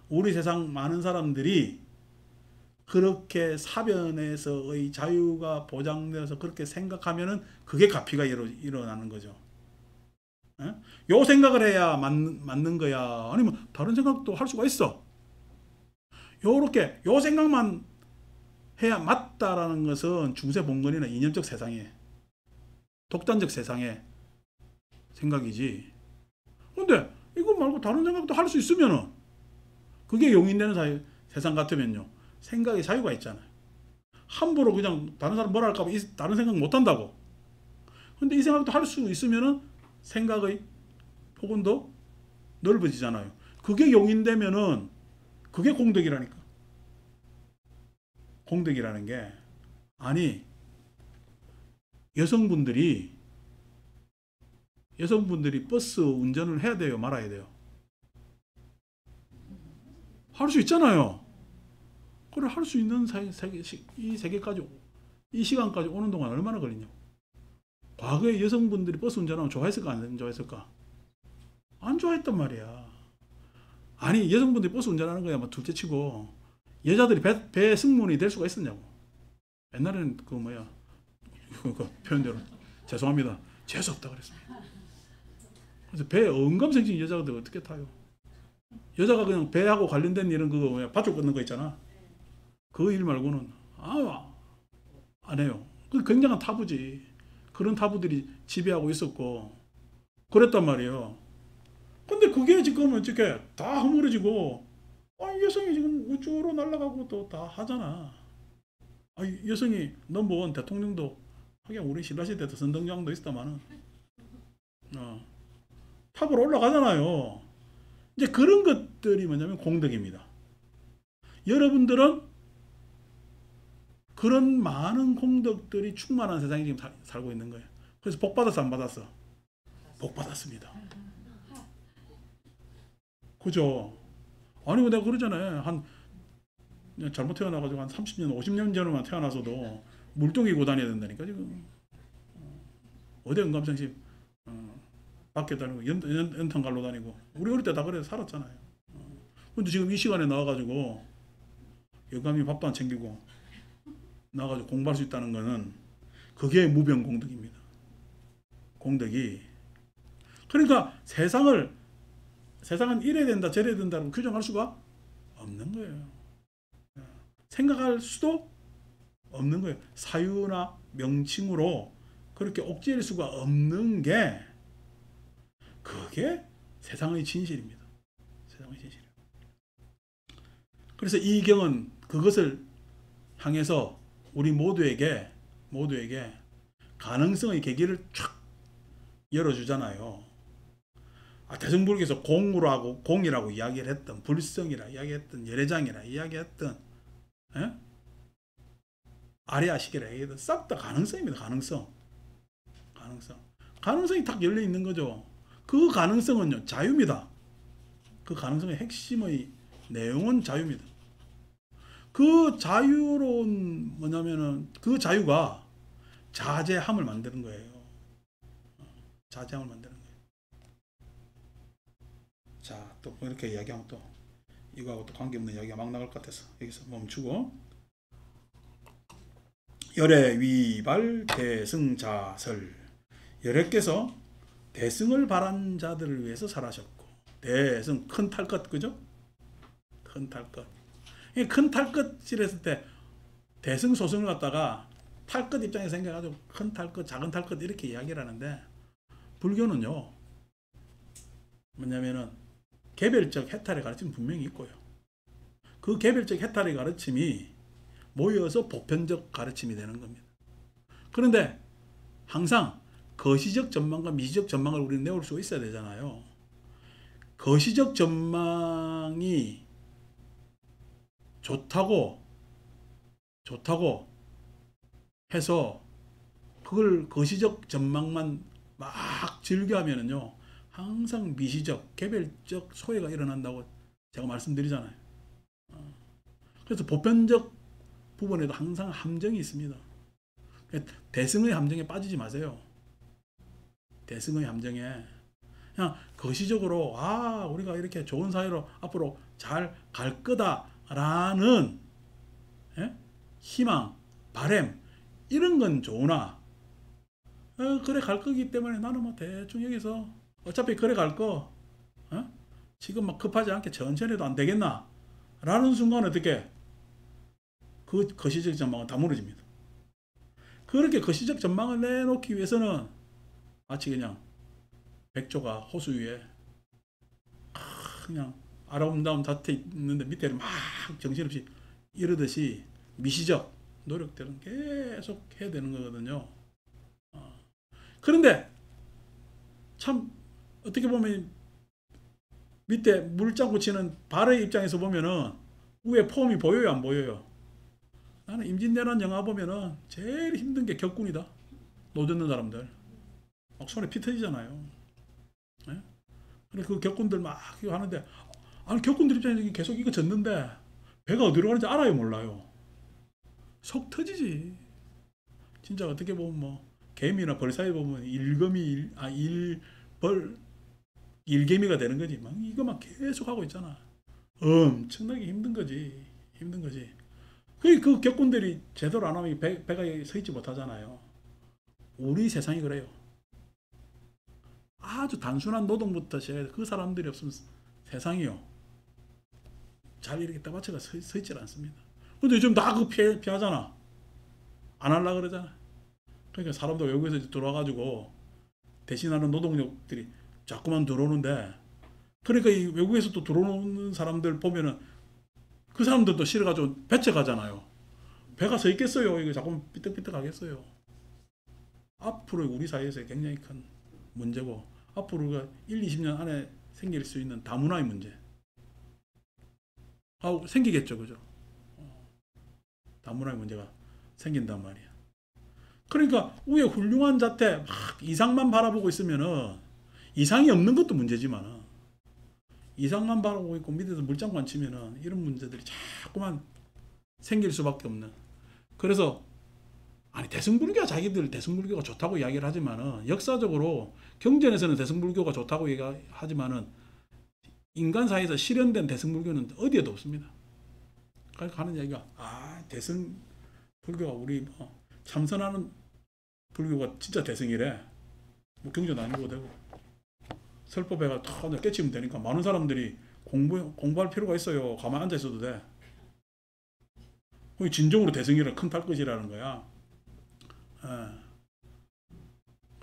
우리 세상 많은 사람들이 그렇게 사변에서의 자유가 보장되어서 그렇게 생각하면은 그게 가피가 일어나는 거죠. 예? 요 생각을 해야 맞는 거야. 아니면 다른 생각도 할 수가 있어. 요렇게 요 생각만 해야 맞다라는 것은 중세 봉건이나 이념적 세상에, 독단적 세상의 생각이지. 근데 이거 말고 다른 생각도 할 수 있으면은 그게 용인되는 세상 같으면요, 생각의 자유가 있잖아요. 함부로 그냥 다른 사람 뭐라 할까봐 다른 생각 못 한다고. 근데 이 생각도 할 수 있으면은 생각의 폭은 더 넓어지잖아요. 그게 용인되면은 그게 공덕이라니까. 공덕이라는 게, 아니, 여성분들이 버스 운전을 해야 돼요, 말아야 돼요? 할 수 있잖아요. 그래, 할 수 있는 이 세계까지, 이 시간까지 오는 동안 얼마나 걸리냐고. 과거에 여성분들이 버스 운전하면 좋아했을까, 안 좋아했을까? 안 좋아했단 말이야. 아니, 여성분들이 버스 운전하는 거야 뭐 둘째 치고 여자들이 배 승무원이 될 수가 있었냐고. 옛날에는 그 표현대로 죄송합니다, 재수 없다 그랬습니다. 그래서 배에 언감생긴 여자들 어떻게 타요? 여자가 그냥 배하고 관련된 일은 그거 밧줄 끊는 거 있잖아. 그 일 말고는 안 해요. 그 굉장한 타부지. 그런 타부들이 지배하고 있었고 그랬단 말이에요. 근데 그게 지금 어떻게 다 허물어지고, 여성이 지금 우주로 날아가고 또 다 하잖아. 여성이 넘버원 대통령도, 하긴 우리 신라시대 때 선동장도 있었다마는 탑으로 올라가잖아요. 이제 그런 것들이 뭐냐면 공덕입니다. 여러분들은 그런 많은 공덕들이 충만한 세상에 지금 살고 있는 거예요. 그래서 복 받았어, 안 받았어? 복 받았습니다. 그죠? 아니, 내가 그러잖아요. 잘못 태어나가지고 한 30년, 50년 전에만 태어나서도 물동이 고 다녀야 된다니까, 지금. 어디 응감생심, 밖에 다니고, 연탄갈로 다니고. 우리 어릴 때 다 그래 살았잖아요. 근데 지금 이 시간에 나와가지고, 영감이 밥도 안 챙기고, 나와가지고 공부할 수 있다는 거는, 그게 무병공덕입니다. 공덕이. 그러니까 세상은 이래야 된다, 저래야 된다고 규정할 수가 없는 거예요. 생각할 수도 없는 거예요. 사유나 명칭으로 그렇게 옥죄일 수가 없는 게, 그게 세상의 진실입니다. 세상의 진실. 그래서 이 경은 그것을 향해서 우리 모두에게 가능성의 계기를 촥 열어주잖아요. 대승불교에서 공이라고 이야기를 했던, 불성이라 이야기했던, 열애장이라 이야기했던, 아리아식이라 이야기했던, 싹 다 가능성입니다. 가능성이 딱 열려 있는 거죠. 그 가능성은요, 자유입니다. 그 가능성의 핵심의 내용은 자유입니다. 그 자유로운 뭐냐면은, 그 자유가 자제함을 만드는 거예요. 자제함을 만드는 거예요. 자, 또 이렇게 이야기하면 또 이거하고 또 관계없는 이야기가 막 나갈 것 같아서 여기서 멈추고, 열애 위발 대승자설. 열애께서 대승을 바란 자들을 위해서 설하셨고, 대승 큰 탈 것, 그죠? 큰 탈 것. 큰 탈 것이랬을 때 대승 소승을 갖다가 탈 것 입장에서 생겨가지고 큰 탈 것, 작은 탈 것 이렇게 이야기를 하는데, 불교는요 뭐냐면은 개별적 해탈의 가르침이 분명히 있고요. 그 개별적 해탈의 가르침이 모여서 보편적 가르침이 되는 겁니다. 그런데 항상 거시적 전망과 미시적 전망을 우리는 내올 수 있어야 되잖아요. 거시적 전망이 좋다고 해서 그걸 거시적 전망만 막 즐겨하면은요, 항상 미시적, 개별적 소외가 일어난다고 제가 말씀드리잖아요. 그래서 보편적 부분에도 항상 함정이 있습니다. 대승의 함정에 빠지지 마세요. 대승의 함정에 그냥 거시적으로 우리가 이렇게 좋은 사회로 앞으로 잘 갈 거다라는 예? 희망, 바램 이런 건 좋으나 그래 갈 거기 때문에 나는 뭐 대충 여기서 어차피 그래 갈 거 지금 막 급하지 않게 천천히 해도 안 되겠나 라는 순간 어떻게 그 거시적 전망은 다 무너집니다. 그렇게 거시적 전망을 내놓기 위해서는 마치 그냥 백조가 호수 위에 그냥 아름다운 자태 있는데 밑에를 막 정신없이 이러듯이 미시적 노력들은 계속 해야 되는 거거든요. 그런데 참 어떻게 보면 밑에 물장구 치는 발의 입장에서 보면은 위에 폼이 보여요, 안 보여요? 나는 임진왜란 영화 보면은 제일 힘든 게 격군이다. 노젓는 사람들 막 손에 피 터지잖아요. 예? 그래서 그 격군들 막 이거 하는데 아니 격군들 입장에서 계속 이거 졌는데 배가 어디로 가는지 알아요, 몰라요? 속 터지지. 진짜 어떻게 보면 뭐 개미나 벌 사이 보면 일벌 일개미가 되는 거지. 막 이거만 계속 하고 있잖아. 엄청나게 힘든 거지. 힘든 거지. 그 격군들이 제대로 안 하면 배가 서 있지 못하잖아요. 우리 세상이 그래요. 아주 단순한 노동부터 시작해서 그 사람들이 없으면 세상이요. 잘 이렇게 따바쳐가 서 있질 않습니다. 근데 요즘 다 그 피하잖아. 안 하려고 그러잖아. 그러니까 사람도 외국에서 들어와가지고 대신하는 노동력들이 자꾸만 들어오는데 그러니까 이 외국에서 또 들어오는 사람들 보면은 그 사람들도 실어가지고 배째 가잖아요. 배가 서 있겠어요? 이거 자꾸 삐뚤삐뚤 가겠어요? 앞으로 우리 사회에서 굉장히 큰 문제고 앞으로 1, 20년 안에 생길 수 있는 다문화의 문제 생기겠죠, 그죠? 다문화의 문제가 생긴단 말이야. 그러니까 위에 훌륭한 자태 막 이상만 바라보고 있으면은 이상이 없는 것도 문제지만 이상만 바라보고 있고 밑에서 물장구 안 치면은 이런 문제들이 자꾸만 생길 수밖에 없는. 그래서 아니 대승불교가 자기들 대승불교가 좋다고 이야기를 하지만은 역사적으로 경전에서는 대승불교가 좋다고 얘기하지만은 인간 사이에서 실현된 대승불교는 어디에도 없습니다. 그러니까 하는 얘기가 대승불교가 우리 참선하는 불교가 진짜 대승이래. 뭐 경전 아니고 되고 설법회가 다 깨치면 되니까 많은 사람들이 공부할 필요가 있어요. 가만히 앉아 있어도 돼. 진정으로 대승이라 큰 탈것이라는 거야.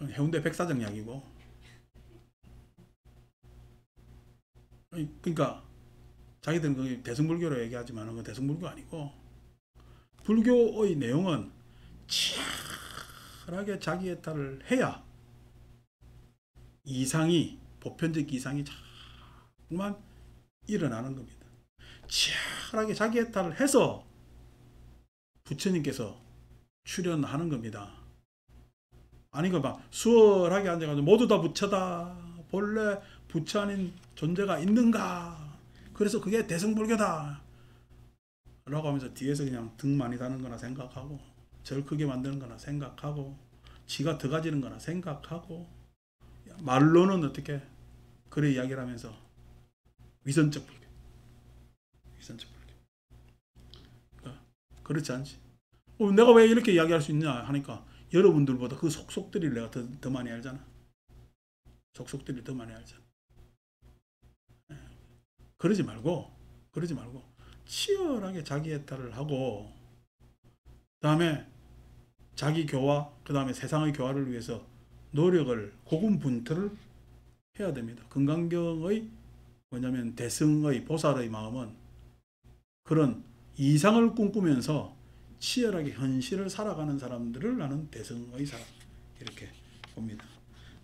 해운대 백사장 이야기고. 그러니까 자기들은 그 대승불교로 얘기하지만 그건 대승불교 아니고 불교의 내용은 치열하게 자기의 탈을 해야 이상이 보편적 이상이 자꾸만 일어나는 겁니다. 치열하게 자기의 탈을 해서 부처님께서 출현하는 겁니다. 아니고 막 수월하게 앉아가지고 모두 다 부처다. 본래 부처 아닌 존재가 있는가. 그래서 그게 대승불교다. 라고 하면서 뒤에서 그냥 등 많이 다는 거나 생각하고 절 크게 만드는 거나 생각하고 지가 더 가지는 거나 생각하고 말로는 어떻게 그래 이야기를 하면서 위선적 불교. 위선적 불교. 그러니까 그렇지 않지. 내가 왜 이렇게 이야기할 수 있냐 하니까 여러분들보다 그 속속들이를 내가 더 많이 알잖아. 속속들이 더 많이 알잖아. 그러지 말고 치열하게 자기의 탈을 하고 그다음에 자기 교화 그다음에 세상의 교화를 위해서 노력을 고군분투를 해야 됩니다. 금강경의 뭐냐면 대승의 보살의 마음은 그런 이상을 꿈꾸면서 치열하게 현실을 살아가는 사람들을 나는 대승의 사람 이렇게 봅니다.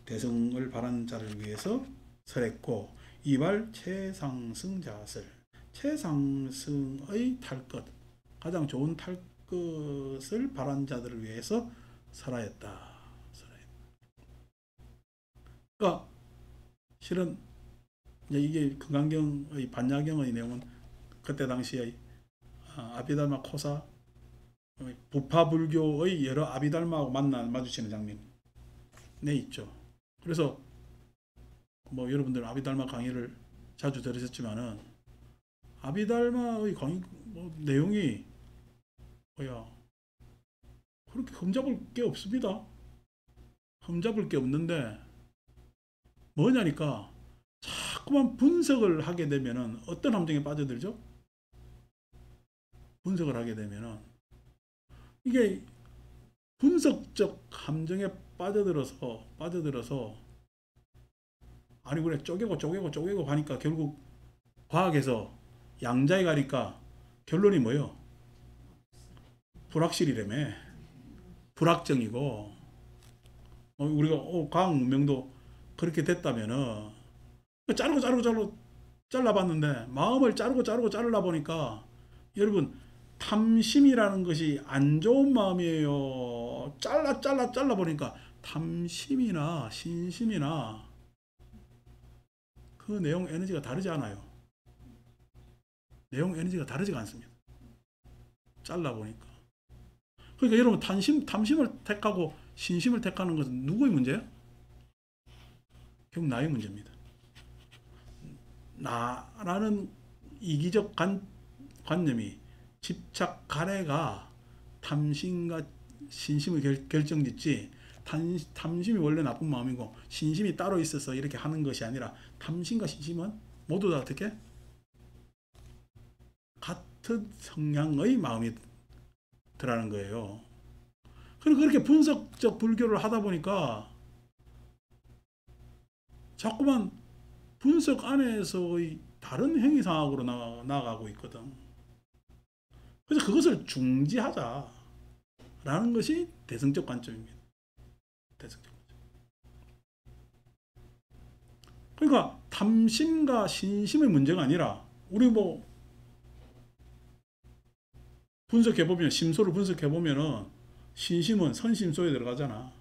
대승을 바란 자를 위해서 설했고 이발 최상승자설 최상승의 탈것 가장 좋은 탈것을 바란 자들을 위해서 설하였다. 그러니까 실은 이게 금강경의 반야경의 내용은 그때 당시에 아비달마 코사 부파불교의 여러 아비달마하고 마주치는 장면이 있죠. 그래서 뭐 여러분들 아비달마 강의를 자주 들으셨지만은 아비달마의 강의 내용이 뭐야, 그렇게 흠잡을 게 없습니다. 흠잡을 게 없는데 뭐냐니까 자꾸만 분석을 하게 되면은 어떤 함정에 빠져들죠? 분석을 하게 되면은 이게 분석적 함정에 빠져들어서 아니 그래 쪼개고 가니까 결국 과학에서 양자에 가니까 결론이 뭐예요? 불확실이라며. 불확정이고 우리가 과학 문명도 그렇게 됐다면은 자르고 잘라봤는데 마음을 자르고 잘라 보니까 여러분 탐심이라는 것이 안 좋은 마음이에요. 잘라 보니까 탐심이나 신심이나 그 내용 에너지가 다르지 않아요. 내용 에너지가 다르지가 않습니다. 잘라 보니까. 그러니까 여러분 탐심을 택하고 신심을 택하는 것은 누구의 문제예요? 결국 나의 문제입니다. 나라는 이기적 관념이 집착 가래가 탐심과 신심을 결정짓지 탐심이 원래 나쁜 마음이고 신심이 따로 있어서 이렇게 하는 것이 아니라 탐심과 신심은 모두 다 어떻게? 같은 성향의 마음이 더라는 거예요. 그리고 그렇게 분석적 불교를 하다 보니까 자꾸만 분석 안에서의 다른 행위상학으로 나아가고 있거든. 그래서 그것을 중지하자라는 것이 대승적 관점입니다. 대승적 관점. 그러니까 탐심과 신심의 문제가 아니라 우리 뭐 분석해보면 심소를 분석해보면은 신심은 선심소에 들어가잖아.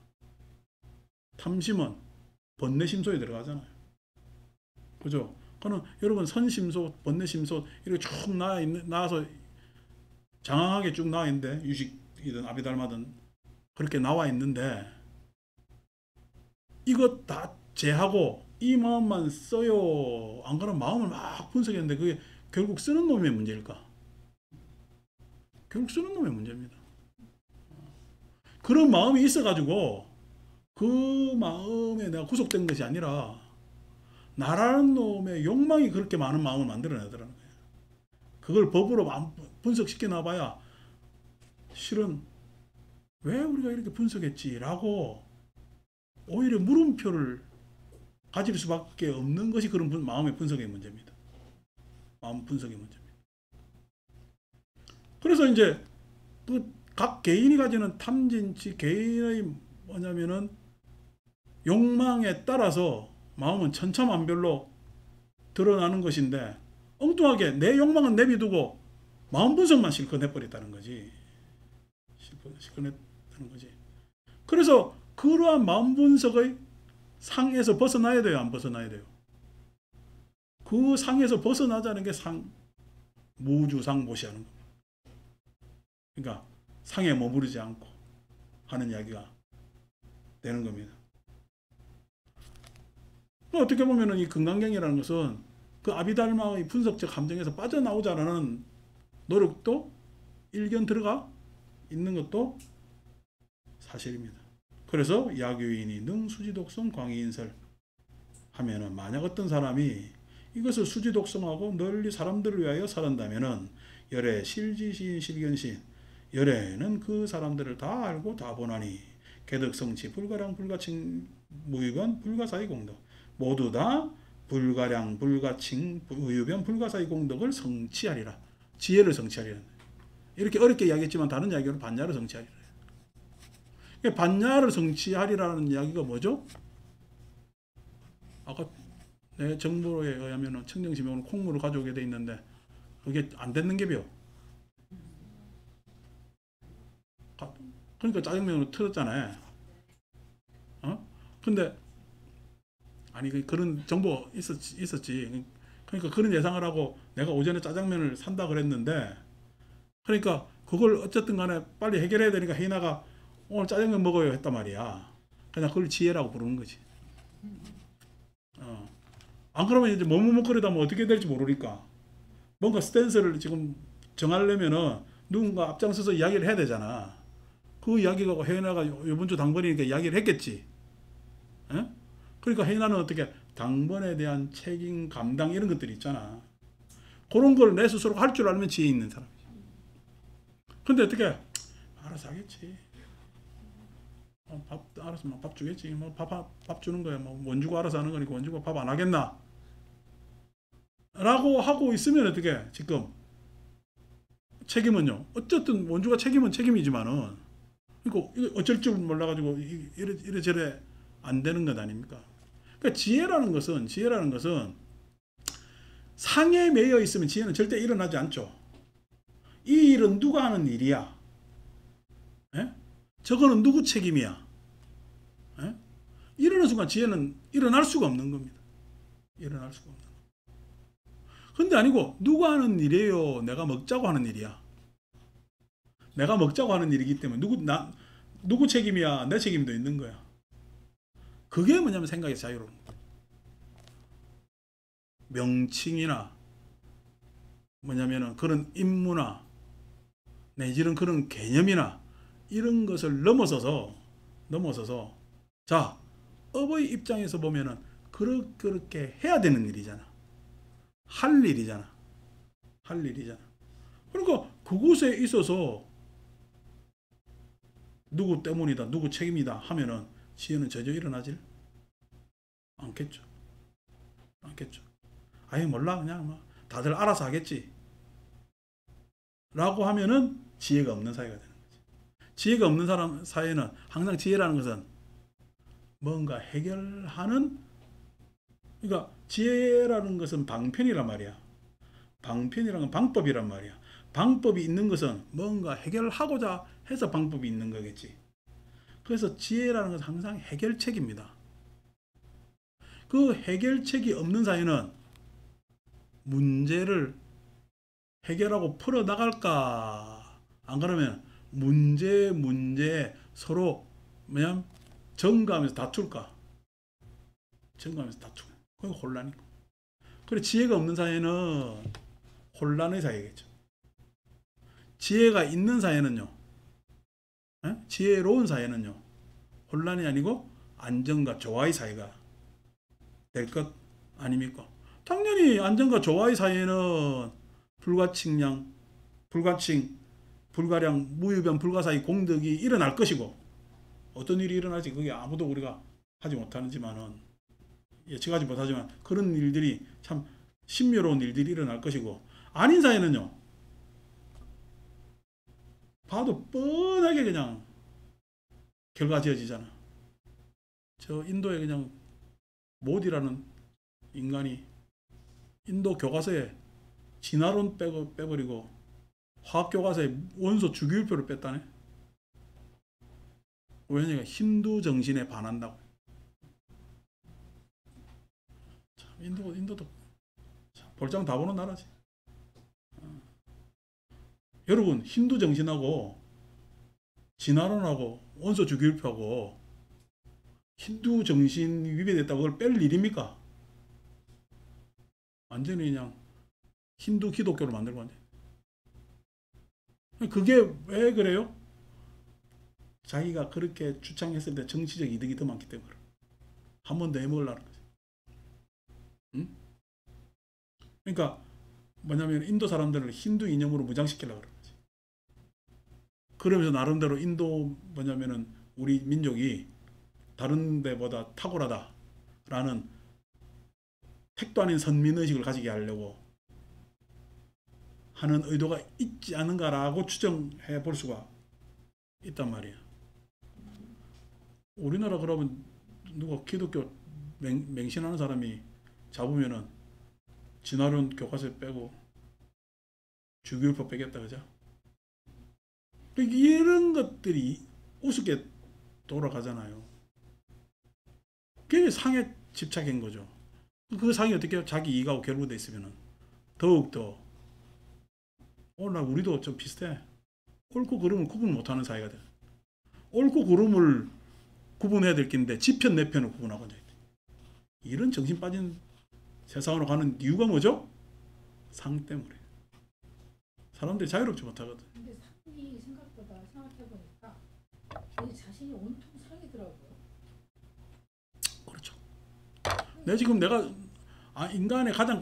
탐심은 번뇌심소에 들어가잖아요. 그죠? 그는 여러분 선심소, 번뇌심소 이렇게 쭉 나와서 장황하게 쭉 나와 있는데 유식이든 아비달마든 그렇게 나와 있는데 이것 다 제하고 이 마음만 써요. 안 그러면 마음을 막 분석했는데 그게 결국 쓰는 놈의 문제일까? 결국 쓰는 놈의 문제입니다. 그런 마음이 있어가지고 그 마음에 내가 구속된 것이 아니라 나라는 놈의 욕망이 그렇게 많은 마음을 만들어내더라는 거예요. 그걸 법으로 분석시켜 놔봐야 실은 왜 우리가 이렇게 분석했지라고 오히려 물음표를 가질 수밖에 없는 것이 그런 마음의 분석의 문제입니다. 마음 분석의 문제입니다. 그래서 이제 각 개인이 가지는 탐진치 개인의 뭐냐면은 욕망에 따라서 마음은 천차만별로 드러나는 것인데 엉뚱하게 내 욕망은 내비두고 마음 분석만 실컷 해버렸다는 거지. 실컷 했다는 거지. 그래서 그러한 마음 분석의 상에서 벗어나야 돼요? 안 벗어나야 돼요? 그 상에서 벗어나자는 게 무주상보시하는 겁니다. 그러니까 상에 머무르지 않고 하는 이야기가 되는 겁니다. 어떻게 보면 이 금강경이라는 것은 그 아비달마의 분석적 함정에서 빠져나오자라는 노력도 일견 들어가 있는 것도 사실입니다. 그래서 야교인이 능수지독성 광의인설 하면은 만약 어떤 사람이 이것을 수지독성하고 널리 사람들을 위하여 살한다면은 열애 실지시인 실견신 열애는 그 사람들을 다 알고 다 보나니 개덕성치 불가량 불가칭 무유변 불가사의 공덕 모두 다 불가량 불가칭 무유변 불가사의 공덕을 성취하리라. 지혜를 성취하리라. 이렇게 어렵게 이야기했지만 다른 이야기로 반야를 성취하리라. 반야를 성취하리라는 이야기가 뭐죠? 아까 내 정보에 의하면 청정심에 콩물을 가져오게 돼 있는데 그게 안 됐는 게요. 그러니까 짜장면으로 틀었잖아요. 근데 아니 그런 정보 있었지. 그러니까 그런 예상을 하고 내가 오전에 짜장면을 산다 그랬는데 그러니까 그걸 어쨌든 간에 빨리 해결해야 되니까 혜인아가 오늘 짜장면 먹어요 했단 말이야. 그냥 그걸 지혜라고 부르는 거지. 안 그러면 이제 머뭇거리다 뭐 어떻게 될지 모르니까 뭔가 스탠스를 지금 정하려면은 누군가 앞장서서 이야기를 해야 되잖아. 그 이야기가 혜인아가 이번 주 당번이니까 이야기를 했겠지. 에? 그러니까 혜인아는 어떻게 당번에 대한 책임, 감당 이런 것들이 있잖아. 그런 걸 내 스스로 할 줄 알면 지혜 있는 사람이지. 근데 어떻게 알아서 하겠지. 밥 알아서 밥 주겠지. 뭐 밥 주는 거야. 뭐 원주고 알아서 하는 거니까 원주고 밥 안 하겠나? 라고 하고 있으면 어떻게 지금 책임은요. 어쨌든 원주가 책임은 책임이지만은 그러니까 어쩔 줄 몰라가지고 이래저래 안 되는 것 아닙니까? 그러니까 지혜라는 것은 상에 매여 있으면 지혜는 절대 일어나지 않죠. 이 일은 누가 하는 일이야? 에? 저거는 누구 책임이야? 에? 이러는 순간 지혜는 일어날 수가 없는 겁니다. 일어날 수가 없는. 근데 아니고 누가 하는 일이에요? 내가 먹자고 하는 일이야. 내가 먹자고 하는 일이기 때문에 누구 책임이야? 내 책임도 있는 거야. 그게 뭐냐면 생각의 자유로운 거야. 명칭이나 뭐냐면은 그런 임무나 내지는 그런 개념이나 이런 것을 넘어서서 자, 업의 입장에서 보면은 그렇게 해야 되는 일이잖아. 할 일이잖아. 그러니까 그곳에 있어서 누구 때문이다, 누구 책임이다 하면은 지혜는 전혀 일어나질 않겠죠. 아예 몰라, 그냥 뭐 다들 알아서 하겠지. 라고 하면은 지혜가 없는 사회가 되는 거지. 지혜가 없는 사람 사회는 항상 지혜라는 것은 뭔가 해결하는, 그러니까 지혜라는 것은 방편이란 말이야. 방편이란 건 방법이란 말이야. 방법이 있는 것은 뭔가 해결하고자 해서 방법이 있는 거겠지. 그래서 지혜라는 것은 항상 해결책입니다. 그 해결책이 없는 사회는 문제를 해결하고 풀어나갈까? 안 그러면 문제 서로 뭐냐 정가하면서 다툴까? 그게 혼란이고. 그래, 지혜가 없는 사회는 혼란의 사회겠죠. 지혜가 있는 사회는요, 지혜로운 사회는요, 혼란이 아니고 안정과 조화의 사회가 될 것 아닙니까? 당연히 안정과 조화의 사회는 불가칭, 불가량, 무유변, 불가사의 공덕이 일어날 것이고, 어떤 일이 일어날지 그게 아무도 우리가 하지 못하지만은, 예측하지 못하지만 그런 일들이 참 신묘로운 일들이 일어날 것이고, 아닌 사회는요, 봐도 뻔하게 그냥 결과 지어지잖아. 저 인도에 그냥 모디라는 인간이 인도 교과서에 진화론 빼버리고 화학 교과서에 원소 주기율표를 뺐다네. 왜냐면 힌두 정신에 반한다고. 참 인도도 참 볼장 다 보는 나라지. 여러분, 힌두 정신하고 진화론하고 원소 주기율표하고 힌두 정신이 위배됐다고 그걸 뺄 일입니까? 완전히 그냥 힌두 기독교를 만들고 왔네. 그게 왜 그래요? 자기가 그렇게 주창했을 때 정치적 이득이 더 많기 때문에 한 번 더 해먹으려는 거지. 응? 그러니까 뭐냐면 인도 사람들을 힌두 이념으로 무장시키려고 그러는 거지. 그러면서 나름대로 인도 뭐냐면은 우리 민족이 다른 데보다 탁월하다라는 택도 아닌 선민의식을 가지게 하려고 하는 의도가 있지 않은가라고 추정해 볼 수가 있단 말이야. 우리나라 그러면 누가 기독교 맹신하는 사람이 잡으면은 진화론 교과서 빼고 주기율표 빼겠다, 그죠? 이런 것들이 우습게 돌아가잖아요. 그게 상에 집착한 거죠. 그 상이 어떻게 자기 이익하고 결부돼 있으면은 더욱더 오늘 우리도 좀 비슷해. 옳고 그름을 구분 못하는 사회가 돼. 옳고 그름을 구분해야 될 긴데 지편 내편을 구분하고 있다. 이런 정신 빠진 세상으로 가는 이유가 뭐죠? 상 때문에. 사람들이 자유롭지 못하거든. 근데 상이 생각보다 생각해보니까 내 자신이 온통 상이더라고요. 그렇죠. 내가 인간의 가장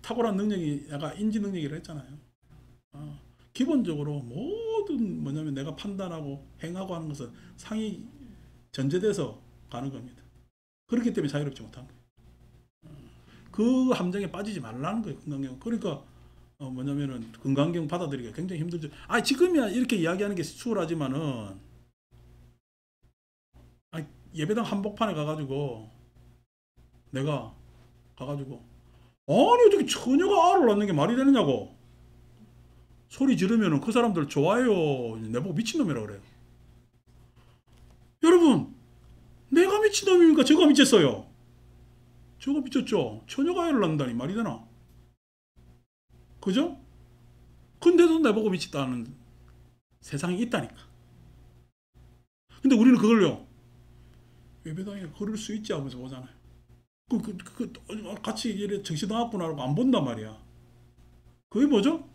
탁월한 능력이 약간 인지 능력이라 했잖아요. 기본적으로 모든 뭐냐면 내가 판단하고 행하고 하는 것은 상이 전제돼서 가는 겁니다. 그렇기 때문에 자유롭지 못한 거예요. 그 함정에 빠지지 말라는 거예요. 건강경. 그러니까 뭐냐면은 건강경 받아들이기가 굉장히 힘들죠. 지금이야 이렇게 이야기하는 게 수월하지만은 예배당 한복판에 가가지고 내가 가가지고 아니 어떻게 처녀가 알을 낳는 게 말이 되느냐고 소리 지르면은 그 사람들 좋아요 내보고 미친놈이라고 그래요. 여러분 내가 미친놈입니까? 저가 미쳤어요. 저가 미쳤죠. 처녀가 애를 낳는다니 말이 되나? 그죠? 근데도 내보고 미쳤다는 세상이 있다니까. 근데 우리는 그걸요 예배당에 그럴 수 있지 하면서 보잖아요. 같이 이래 정신나갔구나 하고 안 본단 말이야. 그게 뭐죠?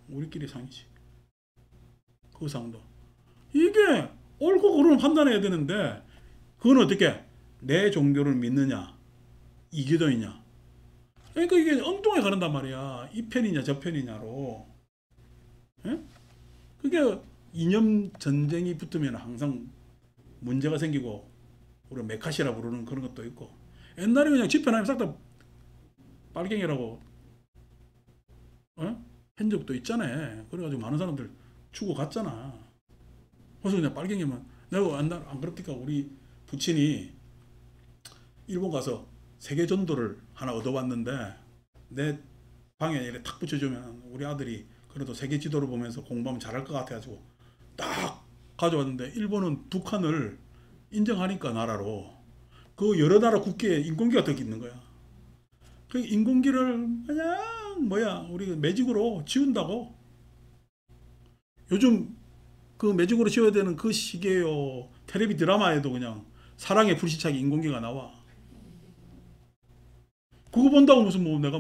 우리끼리 상이지. 그 상도. 이게 옳고 그름을 판단해야 되는데 그건 어떻게? 내 종교를 믿느냐 이교도이냐. 그러니까 이게 엉뚱하게 가른단 말이야. 이 편이냐 저 편이냐로. 예? 그게 이념 전쟁이 붙으면 항상 문제가 생기고 우리가 메카시라 부르는 그런 것도 있고 옛날에 그냥 집회하면 싹 다 빨갱이라고 한 적도 있잖아요. 그래가지고 많은 사람들 죽어갔잖아. 그래서 그냥 빨갱이만 내가 안 그렇니까 우리 부친이 일본 가서 세계 전도를 하나 얻어왔는데 내 방에 이렇게 탁 붙여주면 우리 아들이 그래도 세계 지도를 보면서 공부하면 잘할 것 같아가지고 딱 가져왔는데 일본은 북한을 인정하니까 나라로 그 여러 나라 국기에 인공기가 더 있는 거야. 그 인공기를 그냥 우리 매직으로 지운다고. 요즘 그 매직으로 지워야 되는 그 시기에요. 텔레비 드라마에도 그냥 사랑의 불시착이 인공기가 나와. 그거 본다고 무슨 내가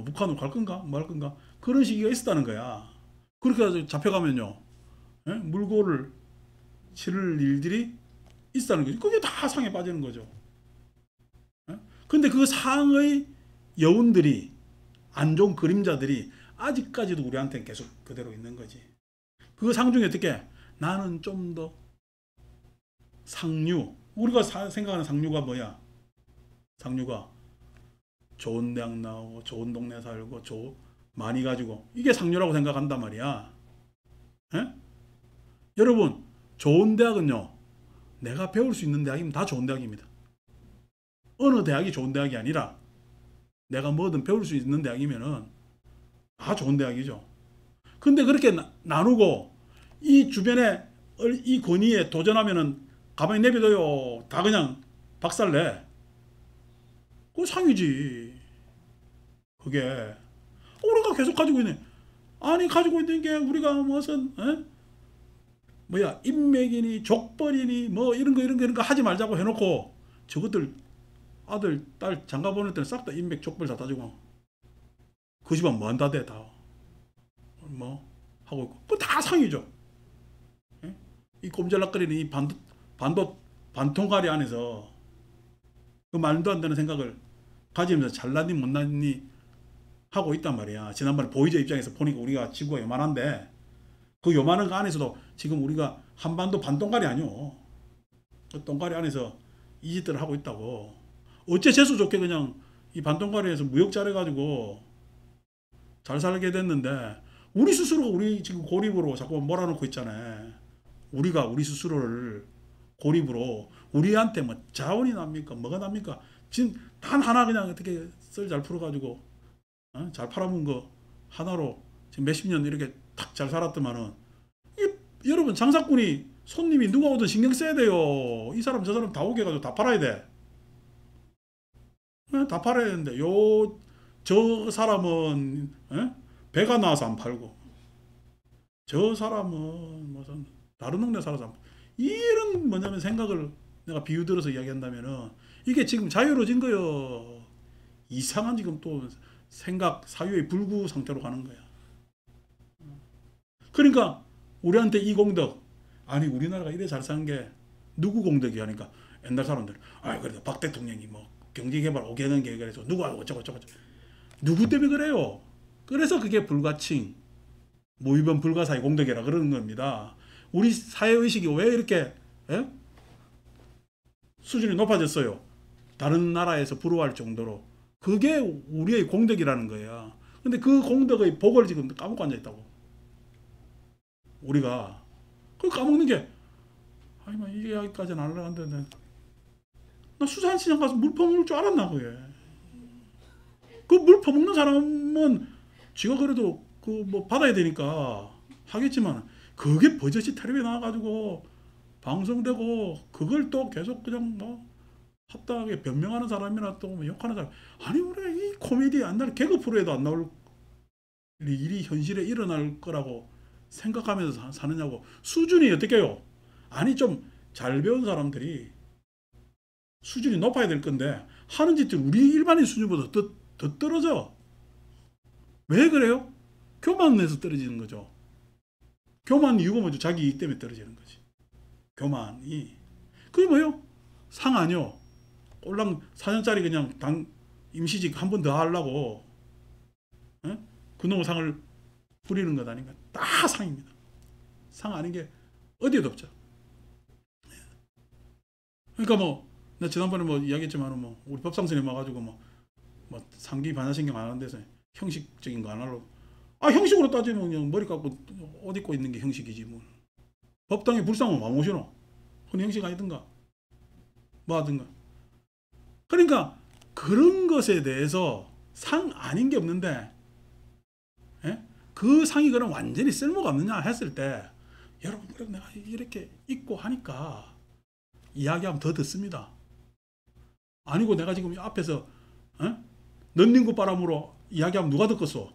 북한으로 갈 건가? 뭐 할 건가? 그런 시기가 있었다는 거야. 그렇게 해서 잡혀가면요. 물고를 치를 일들이 있다는 거죠. 그게 다 상에 빠지는 거죠. 근데 그 상의 여운들이 안 좋은 그림자들이 아직까지도 우리한테는 계속 그대로 있는 거지. 그 상 중에 어떻게 나는 좀 더 상류 우리가 생각하는 상류가 뭐야? 상류가 좋은 대학 나오고 좋은 동네 살고 많이 가지고 이게 상류라고 생각한단 말이야. 여러분 좋은 대학은요 내가 배울 수 있는 대학이면 다 좋은 대학입니다. 어느 대학이 좋은 대학이 아니라 내가 뭐든 배울 수 있는 대학이면은 다 좋은 대학이죠. 근데 그렇게 나누고 이 주변에 이 권위에 도전하면은 가만히 내비둬요. 다 그냥 박살내. 그거 상이지. 그게 우리가 계속 가지고 있네. 아니 가지고 있는 게 우리가 무슨 인맥이니 족벌이니 뭐 이런 거 하지 말자고 해놓고 저것들 아들 딸 장가 보낼 때는 싹 다 인맥 족벌 다 따지고 그 집안 뭐 한다 대 다 뭐 하고 있고 그거 다 상이죠. 이 꼼질락거리는 이 반통가리 안에서 그 말도 안 되는 생각을 가지면서 잘났니 못났니 하고 있단 말이야. 지난번에 보이저 입장에서 보니까 우리가 지구가 요만한데 그 요만한 거 안에서도 지금 우리가 한반도 반동가리 아니오. 그 동가리 안에서 이 짓들을 하고 있다고. 어째 재수 좋게 그냥 이 반동가리에서 무역 잘해가지고 잘 살게 됐는데 우리 스스로가 우리 지금 고립으로 자꾸 몰아넣고 있잖아요. 우리가 우리 스스로를 고립으로 우리한테 뭐 자원이 납니까? 뭐가 납니까? 지금 단 하나 그냥 어떻게 썰 잘 풀어가지고 잘 팔아먹은 거 하나로 지금 몇십 년 이렇게 탁 잘 살았더만은 여러분 장사꾼이 손님이 누가 오든 신경 써야 돼요. 이 사람 저 사람 다 오게 해가지고 다 팔아야 돼. 다 팔아야 되는데 저 사람은 배가 나와서 안 팔고 저 사람은 무슨 다른 동네 살아서 안 팔고 이런 뭐냐면 생각을 내가 비유 들어서 이야기한다면은 이게 지금 자유로워진 거요. 이상한 지금 또 생각, 사유의 불구 상태로 가는 거야. 그러니까 우리한테 이 공덕, 아니 우리나라가 이래 잘 사는 게 누구 공덕이 하니까 옛날 사람들, 아 그래도 박 대통령이 뭐 경제개발 5개년 계획해서 누구 어쩌고 저쩌고 누구 때문에 그래요. 그래서 그게 불가칭, 무위변 불가사의 공덕이라 그러는 겁니다. 우리 사회의식이 왜 이렇게 수준이 높아졌어요. 다른 나라에서 부러워할 정도로. 그게 우리의 공덕이라는 거야. 근데 그 공덕의 복을 지금 까먹고 앉아있다고. 우리가. 그 까먹는 게, 아니, 뭐, 이 이야기까지는 안 하려는데, 나 수산시장 가서 물 퍼먹을 줄 알았나, 그게. 그 물 퍼먹는 사람은 지가 그래도 그 뭐 받아야 되니까 하겠지만, 그게 버젓이 텔레비에 나와가지고 방송되고, 그걸 또 계속 그냥 뭐, 합당하게 변명하는 사람이나 또 뭐 욕하는 사람. 아니, 우리 이 코미디 안 나올, 개그 프로에도 안 나올 일이 현실에 일어날 거라고 생각하면서 사느냐고. 수준이 어떻게 해요? 아니, 좀 잘 배운 사람들이 수준이 높아야 될 건데 하는 짓들이 우리 일반인 수준보다 더 떨어져. 왜 그래요? 교만에서 떨어지는 거죠. 교만 이유가 뭐죠? 자기 이익 때문에 떨어지는 거지. 교만이. 그게 뭐예요? 상 아니요. 꼴랑 4년짜리 그냥 임시직 한 번 더 하려고 그놈의 상을 부리는 것 아닌가. 다 상입니다. 상 아닌 게 어디에도 없죠. 그러니까 뭐 내가 지난번에 뭐 이야기했지만 뭐 우리 법상스님 와가지고 뭐 상기 반야신경 안 하는 데서 형식적인 거 안 하려고. 아, 형식으로 따지면 그냥 머리 깎고 옷 입고 있는 게 형식이지 뭐. 법당에 불상은 뭐 모시노? 그건 형식 아니든가 뭐 하든가. 그러니까 그런 것에 대해서 상 아닌 게 없는데 그 상이 그럼 완전히 쓸모가 없느냐 했을 때, 여러분 그래 내가 이렇게 입고 하니까 이야기하면 더 듣습니다. 아니고 내가 지금 앞에서 넌닝구 바람으로 이야기하면 누가 듣겠어?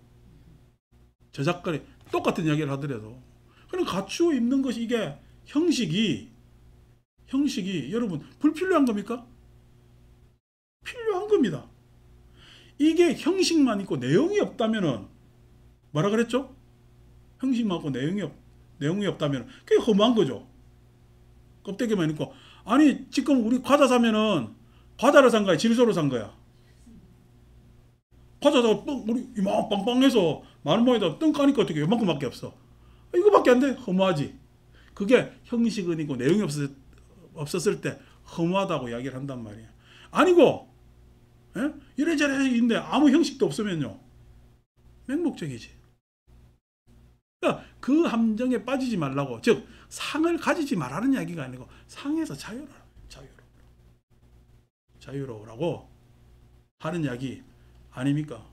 저작거리 똑같은 이야기를 하더라도. 그럼 갖추어 입는 것이 이게 형식이 여러분 불필요한 겁니까? 필요한 겁니다. 이게 형식만 있고 내용이 없다면은 뭐라 그랬죠? 형식만 있고 내용이 없다면 그게 허무한 거죠. 껍데기만 있고. 아니 지금 우리 과자 사면은 과자를 산 거야, 질소를 산 거야? 과자 사고 우리 이만 빵빵해서 마늘봉에다 뜬 까니까 어떻게 요만큼밖에 없어. 이거밖에 안 돼. 허무하지. 그게 형식은 있고 내용이 없었을 때 허무하다고 이야기를 한단 말이야. 아니고 이래저래 있는데 아무 형식도 없으면요 맹목적이지. 그러니까 그 함정에 빠지지 말라고. 즉 상을 가지지 말라는 이야기가 아니고 상에서 자유로우라고 하는 이야기 아닙니까?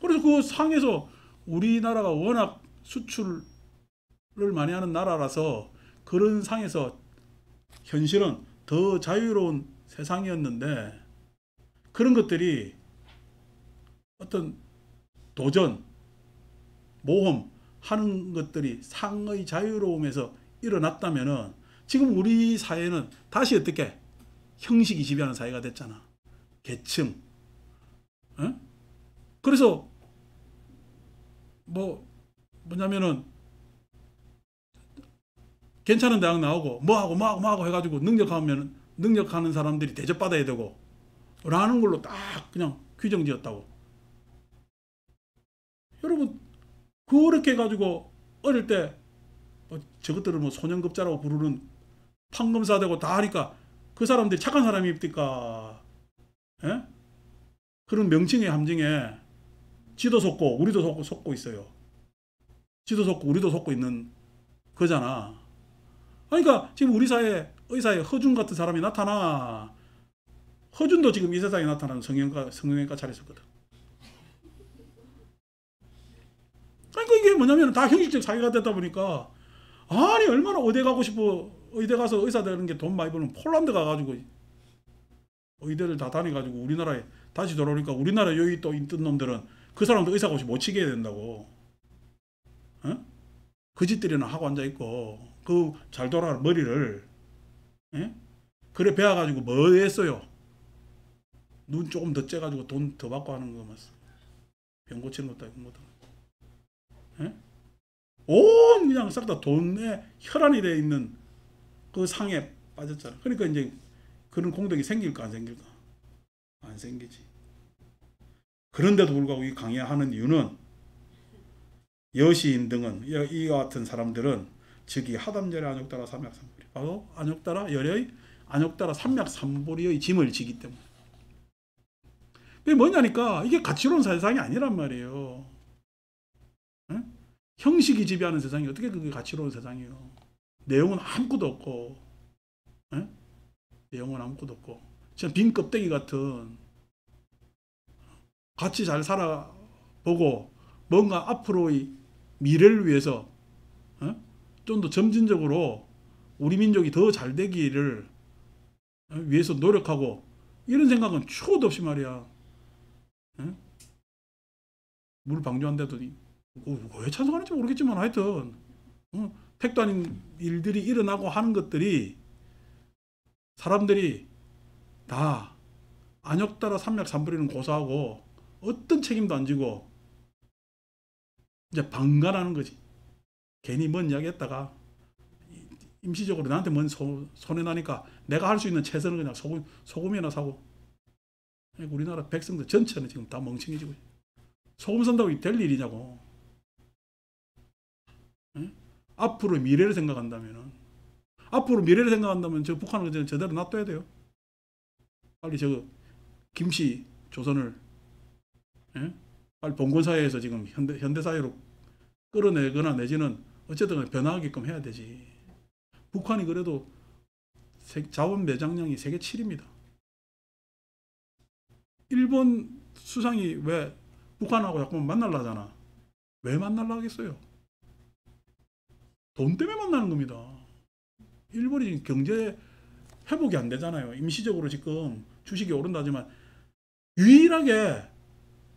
그래서 그 상에서 우리나라가 워낙 수출을 많이 하는 나라라서 그런 상에서 현실은 더 자유로운 세상이었는데, 그런 것들이 어떤 도전, 모험 하는 것들이 상의 자유로움에서 일어났다면은 지금 우리 사회는 다시 어떻게 형식이 지배하는 사회가 됐잖아. 계층. 그래서 뭐냐면은 괜찮은 대학 나오고 뭐하고 해가지고 능력하는 사람들이 대접받아야 되고 라는 걸로 딱 그냥 규정 지었다고. 여러분 그렇게 해가지고 어릴 때 저것들을 뭐 소년급자라고 부르는 판검사 되고 다 하니까 그 사람들이 착한 사람입니까? 그런 명칭의 함정에 지도 속고 우리도 속고 있어요. 지도 속고 우리도 속고 있는 거잖아. 그러니까 지금 우리 의사에 허준 같은 사람이 나타나. 허준도 지금 이 세상에 나타나는 성형외과 차렸었거든. 그러니까 이게 뭐냐면 다 형식적 사회가 되다 보니까, 아니 얼마나 의대 가고 싶어. 의대 가서 의사 되는 게 돈 많이 버는 폴란드 가가지고 의대를 다 다녀가지고 우리나라에 다시 돌아오니까 우리나라 여기 또 있던 놈들은 그 사람도 의사 고시 못 치게 해야 된다고. 그 짓들이나 하고 앉아있고 그 잘 돌아가는 머리를 그래 배워가지고 뭐 했어요? 눈 조금 더 째가지고 돈 더 받고 하는 거만. 병 고치는 것도 아니고 뭐다. 예? 온 그냥 싹 다 돈에 혈안이 되어 있는 그 상에 빠졌잖아. 그러니까 이제 그런 공덕이 생길까 안 생길까? 안 생기지. 그런데도 불구하고 이 강의하는 이유는 여시인 등은 이와 같은 사람들은 즉이 하담열의 안욕따라 삼약삼보리, 바로 안욕따라 열의 안욕따라 삼약삼보리의 짐을 지기 때문에. 그게 뭐냐니까 이게 가치로운 세상이 아니란 말이에요. 에? 형식이 지배하는 세상이 어떻게 그게 가치로운 세상이에요? 내용은 아무것도 없고, 에? 내용은 아무것도 없고, 진짜 빈 껍데기 같은, 같이 잘 살아보고 뭔가 앞으로의 미래를 위해서 좀 더 점진적으로 우리 민족이 더 잘 되기를 위해서 노력하고 이런 생각은 추호도 없이 말이야. 물 방조한데도 왜 찬성하는지 모르겠지만 하여튼 택도 아닌 일들이 일어나고 하는 것들이 사람들이 다 안욕따라 삼약삼보리는 고사하고 어떤 책임도 안 지고 이제 방관하는 거지. 괜히 뭔 이야기 했다가 임시적으로 나한테 뭔 손해나니까 내가 할 수 있는 최선은 그냥 소금이나 사고. 우리나라 백성들 전체는 지금 다 멍청해지고 소금 산다고 될 일이냐고. 앞으로 미래를 생각한다면 저 북한은 제대로 놔둬야 돼요. 빨리 저 김씨 조선을 빨리 봉건사회에서 지금 현대사회로 끌어내거나 내지는 어쨌든 변화하게끔 해야 되지. 북한이 그래도 자원 매장량이 세계 7위입니다. 일본 수상이 왜 북한하고 자꾸만 만나려 하잖아. 왜 만나려 하겠어요? 돈 때문에 만나는 겁니다. 일본이 지금 경제 회복이 안 되잖아요. 임시적으로 지금 주식이 오른다지만 유일하게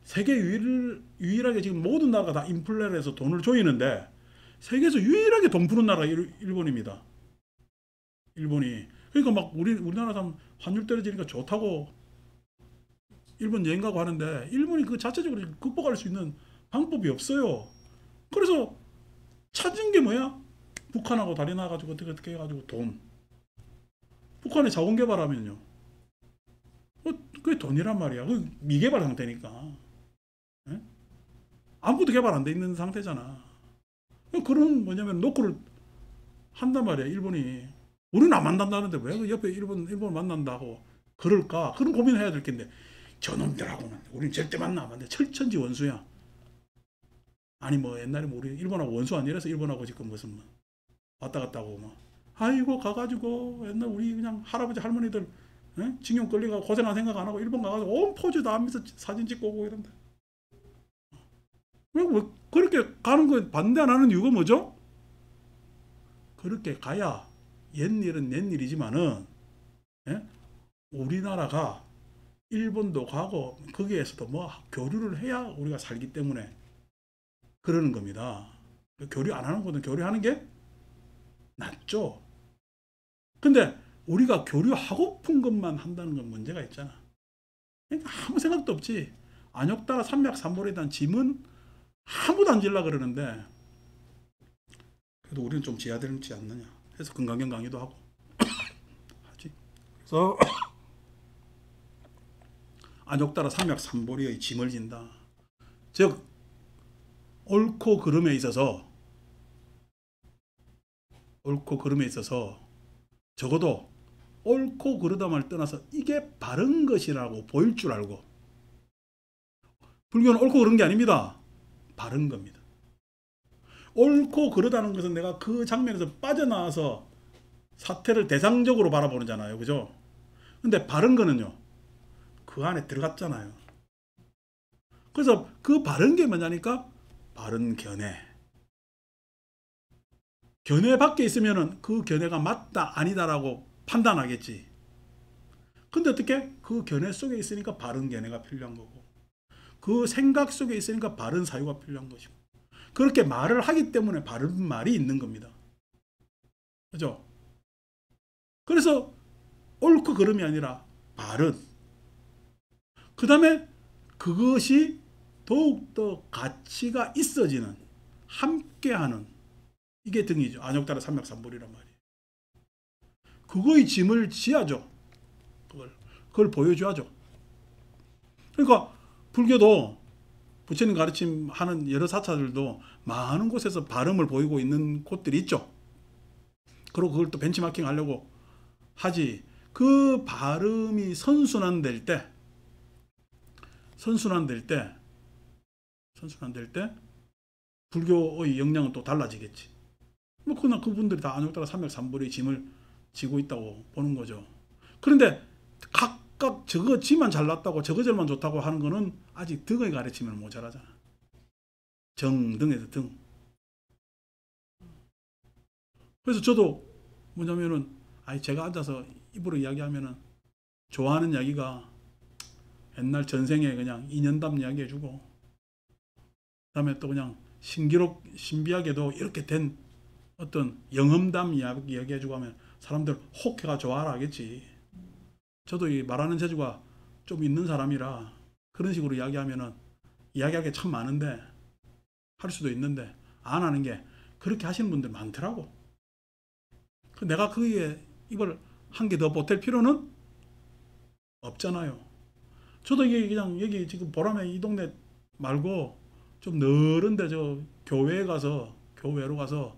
세계 유일하게 지금 모든 나라가 다 인플레를 해서 돈을 조이는데 세계에서 유일하게 돈 푸는 나라가 일본입니다. 일본이. 그러니까 막 우리나라 사람 환율 떨어지니까 좋다고 일본 여행 가고 하는데 일본이 그 자체적으로 극복할 수 있는 방법이 없어요. 그래서 찾은 게 뭐야? 북한하고 다리 나가지고 어떻게 해가지고 돈. 북한에 자원 개발하면요. 그게 돈이란 말이야. 그 미개발 상태니까. 에? 아무것도 개발 안 돼 있는 상태잖아. 그런 뭐냐면 노크를 한단 말이야. 일본이. 우리는 안 만난다는데 왜 그 옆에 일본 만난다고 그럴까? 그런 고민을 해야 될 텐데 저놈들하고는 우리는 절대 만나면 안 돼. 철천지 원수야. 아니 뭐 옛날에 뭐 우리 일본하고 원수 아니라서 일본하고 지금 무슨 뭐 왔다 갔다 하고 뭐 아이고 가가지고 옛날 우리 그냥 할아버지 할머니들 징용 끌리고 고생한 생각 안 하고 일본 가가지고 온 포즈 다 하면서 사진 찍고 오고 이런다. 왜 그렇게 가는 거 반대 안 하는 이유가 뭐죠? 그렇게 가야 옛일은 옛일이지만은 우리나라가 일본도 가고 거기에서도 뭐 교류를 해야 우리가 살기 때문에 그러는 겁니다. 교류 안 하는 것은 교류하는 게 낫죠. 근데 우리가 교류하고픈 것만 한다는 건 문제가 있잖아. 그러니까 아무 생각도 없지. 안욕따라 삼약삼보리에 대한 짐은 아무도 안 질라 그러는데 그래도 우리는 좀 지어야 되지 않느냐 해서 금강경 강의도 하고 하지. 그래서 안욕따라 삼약삼보리의 짐을 진다. 즉 옳고 그름에 있어서 적어도 옳고 그르다말 떠나서 이게 바른 것이라고 보일 줄 알고. 불교는 옳고 그른 게 아닙니다. 바른 겁니다. 옳고 그르다는 것은 내가 그 장면에서 빠져나와서 사태를 대상적으로 바라보는잖아요. 그죠? 근데 바른 거는요. 그 안에 들어갔잖아요. 그래서 그 바른 게 뭐냐니까 바른 견해. 견해 밖에 있으면은 그 견해가 맞다 아니다라고 판단하겠지. 근데 어떻게? 그 견해 속에 있으니까 바른 견해가 필요한 거고 그 생각 속에 있으니까 바른 사유가 필요한 것이고 그렇게 말을 하기 때문에 바른 말이 있는 겁니다. 그죠? 그래서 옳고 그름이 아니라 바른. 그 다음에 그것이 더욱더 가치가 있어지는, 함께하는, 이게 등이죠. 안욕따라 삼맥삼보리란 말이에요. 그거의 짐을 지야죠. 그걸 보여줘야죠. 그러니까 불교도 부처님 가르침 하는 여러 사찰들도 많은 곳에서 발음을 보이고 있는 곳들이 있죠. 그리고 그걸 또 벤치마킹 하려고 하지. 그 발음이 선순환될 때 불교의 역량은 또 달라지겠지. 뭐 그냥 그분들이 다 안욕따라 삼맥삼보리의 짐을 지고 있다고 보는 거죠. 그런데 각각 저거 지만 잘났다고 저거 절만 좋다고 하는 거는 아직 등의 가르침을 모자라잖아. 정등에서 등. 그래서 저도 뭐냐면은 제가 앉아서 입으로 이야기하면은 좋아하는 이야기가 옛날 전생에 그냥 인연담 이야기해주고, 그다음에 또 그냥 신비하게도 이렇게 된 어떤 영험담 이야기해주고 하면 사람들 혹해가 좋아라 하겠지. 저도 이 말하는 재주가 좀 있는 사람이라 그런 식으로 이야기하면은 이야기할 게 참 많은데, 할 수도 있는데 안 하는 게, 그렇게 하시는 분들 많더라고. 내가 거기에 이걸 한 개 더 보탤 필요는 없잖아요. 저도 이게 그냥 여기 지금 보라매 이 동네 말고 좀 너른데 저 교회로 가서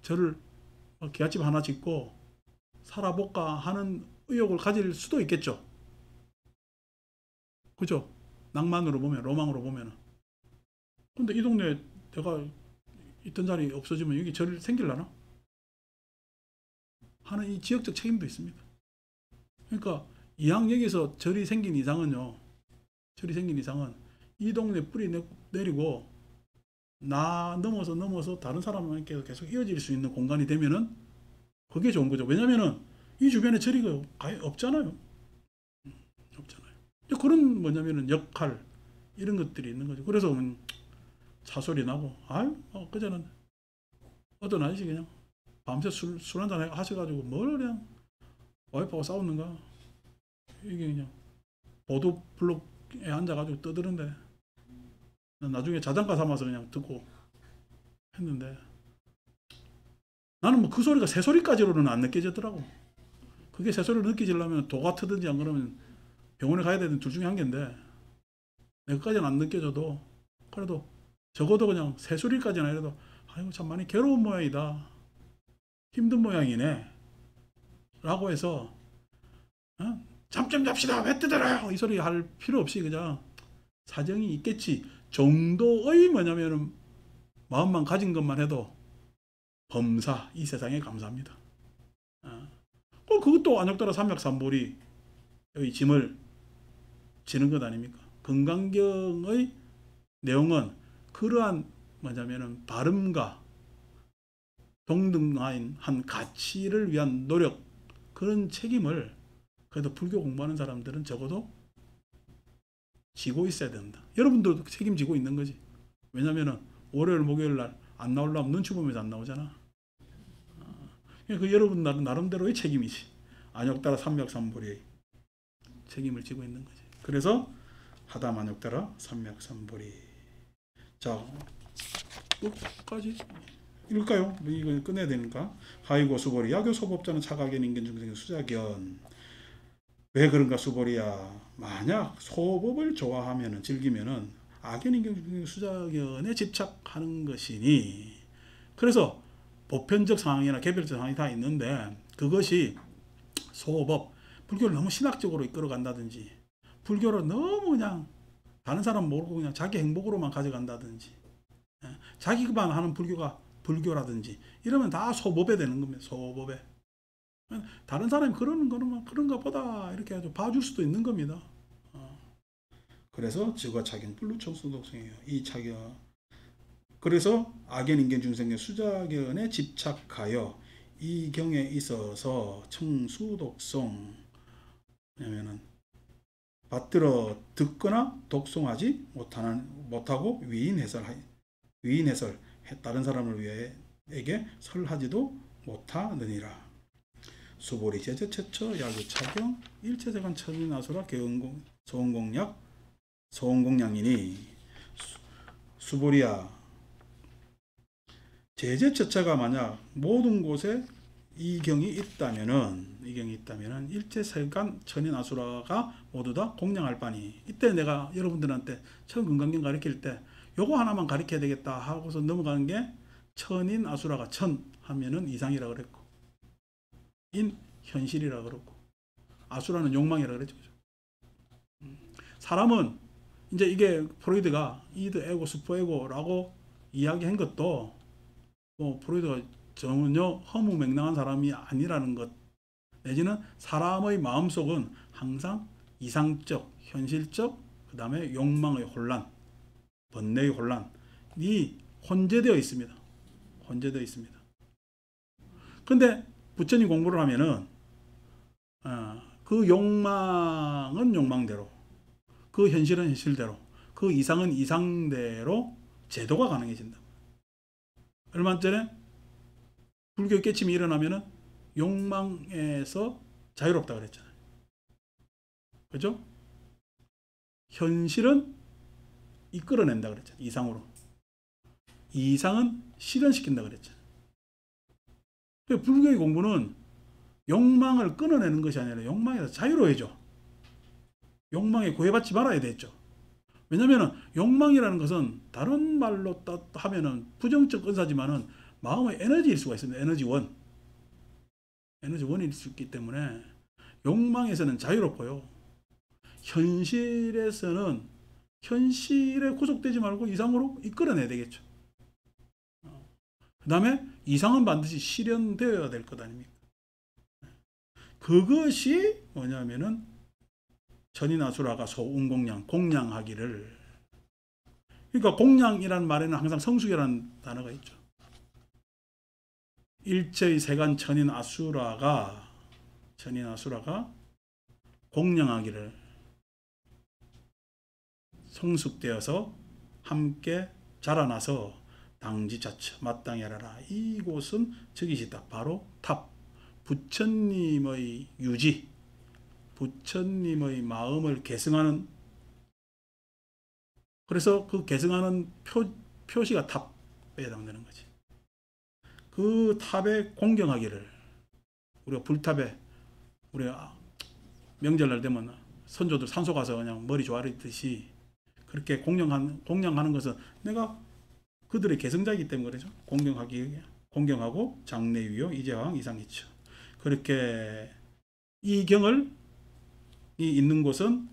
저를 기아집 하나 짓고 살아볼까 하는 의욕을 가질 수도 있겠죠. 그죠? 낭만으로 보면, 로망으로 보면. 근데 이 동네에 내가 있던 자리 없어지면 여기 절 생길라나? 하는 이 지역적 책임도 있습니다. 그러니까 이왕 여기서 절이 생긴 이상은 이 동네 뿌리 내리고 나 넘어서 다른 사람한테 계속 이어질 수 있는 공간이 되면은 그게 좋은 거죠. 왜냐면은 이 주변에 절이 없잖아요. 그런 뭐냐면은 역할, 이런 것들이 있는 거죠. 그래서 차소리 나고, 그전에는 어떤 아저씨 그냥 밤새 술 한잔 하셔가지고 뭘 그냥 와이프하고 싸웠는가, 이게 그냥 보도블록에 앉아가지고 떠드는데 나중에 자장가 삼아서 그냥 듣고 했는데, 나는 뭐 그 소리가 새소리까지로는 안 느껴지더라고. 그게 새소리를 느껴지려면 도가 트든지 안 그러면 병원에 가야 되는 둘 중에 한 개인데, 내것까지는 안 느껴져도 그래도 적어도 그냥 새소리까지는 아니라도 참 많이 괴로운 모양이다, 힘든 모양이네 라고 해서 잠 좀 잡시다, 왜 뜨더라요, 이 소리 할 필요 없이 그냥 사정이 있겠지 정도의 뭐냐면은 마음만 가진 것만 해도 범사 이 세상에 감사합니다. 그것도 안욕따라 삼맥삼보리의 짐을 지는 것 아닙니까? 금강경의 내용은 그러한 뭐냐면은 발음과 동등한 가치를 위한 노력, 그런 책임을 그래도 불교 공부하는 사람들은 적어도 지고 있어야 된다. 여러분도 책임지고 있는 거지. 왜냐면은 월요일 목요일 날 안 나오려면 눈치 보면서 안 나오잖아. 그 여러분 나름대로의 책임이지. 안욕따라 삼맥삼보리의 책임을 지고 있는 거지. 그래서 하담 안욕따라 삼맥삼보리. 자, 끝까지 읽을까요? 이거 끝내야 되니까. 하이고 수보리, 야교 소법자는 차가견 인견 중생의 수자견. 왜 그런가 수보리야. 만약 소법을 좋아하면은, 즐기면은 악견 인견 중생의 수자견에 집착하는 것이니. 그래서 보편적 상황이나 개별적 상황이 다 있는데, 그것이 소법, 불교를 너무 신학적으로 이끌어 간다든지, 불교를 너무 그냥 다른 사람 모르고 그냥 자기 행복으로만 가져간다든지, 자기만 하는 불교가 불교라든지 이러면 다 소법에 되는 겁니다. 소법에. 다른 사람이 그러는 거는 그런가 보다 이렇게 아주 봐줄 수도 있는 겁니다. 그래서 지과 차견 불루청수독성이에요. 이 차견. 그래서 악견 인견 중생의 수자견에 집착하여 이 경에 있어서 청수독송, 왜냐면은 받들어 듣거나 독송하지 못하고 위인해설 다른 사람을 위해에게 설하지도 못하느니라. 수보리 제제 최처 야구 차경 일체세관 처진아수라 개은공 소원공양이니. 수보리야, 제재처처가 만약 모든 곳에 이경이 있다면은 일체세간 천인아수라가 모두 다 공양할 바니. 이때 내가 여러분들한테 처음 금강경 가르칠 때 요거 하나만 가르쳐야 되겠다 하고서 넘어가는 게 천인아수라가 천 하면은 이상이라 그랬고, 인 현실이라 그랬고, 아수라는 욕망이라 그랬죠. 사람은 이제 이게 프로이드가 이드 에고 슈퍼 에고라고 이야기한 것도 뭐 프로이드가 전혀 허무맹랑한 사람이 아니라는 것, 내지는 사람의 마음속은 항상 이상적, 현실적, 그 다음에 욕망의 혼란, 번뇌의 혼란이 혼재되어 있습니다. 혼재되어 있습니다. 근데 부처님 공부를 하면은 그 욕망은 욕망대로, 그 현실은 현실대로, 그 이상은 이상대로 제도가 가능해진다. 얼마 전에 불교 깨침이 일어나면은 욕망에서 자유롭다 그랬잖아요. 그죠? 현실은 이끌어낸다 그랬잖아요. 이상으로. 이상은 실현시킨다 그랬잖아요. 불교의 공부는 욕망을 끊어내는 것이 아니라 욕망에서 자유로워져. 욕망에 구애받지 말아야 되죠. 왜냐하면 욕망이라는 것은 다른 말로 하면은 부정적 은사지만은 마음의 에너지일 수가 있습니다. 에너지원일 수 있기 때문에 욕망에서는 자유롭고요. 현실에서는 현실에 구속되지 말고 이상으로 이끌어내야 되겠죠. 그 다음에 이상은 반드시 실현되어야 될 것 아닙니까? 그것이 뭐냐면은 천인아수라가 소운공양, 공양하기를. 그러니까 공양이라는 말에는 항상 성숙이라는 단어가 있죠. 일체의 세간 천인아수라가 공양하기를 성숙되어서 함께 자라나서 당지자처 마땅히 하라. 이곳은 저기시다. 바로 탑. 부처님의 유지, 부처님의 마음을 계승하는, 그래서 그 계승하는 표시가 탑에 해당되는 거지. 그 탑에 공경하기를, 우리가 불탑에 우리가 명절날 되면 선조들 산소 가서 그냥 머리 조아리듯이 그렇게 공양하는 것은 내가 그들의 계승자이기 때문에 그러죠. 공경하고 장래유효 이제왕 이상이처. 그렇게 이 경을 있는 곳은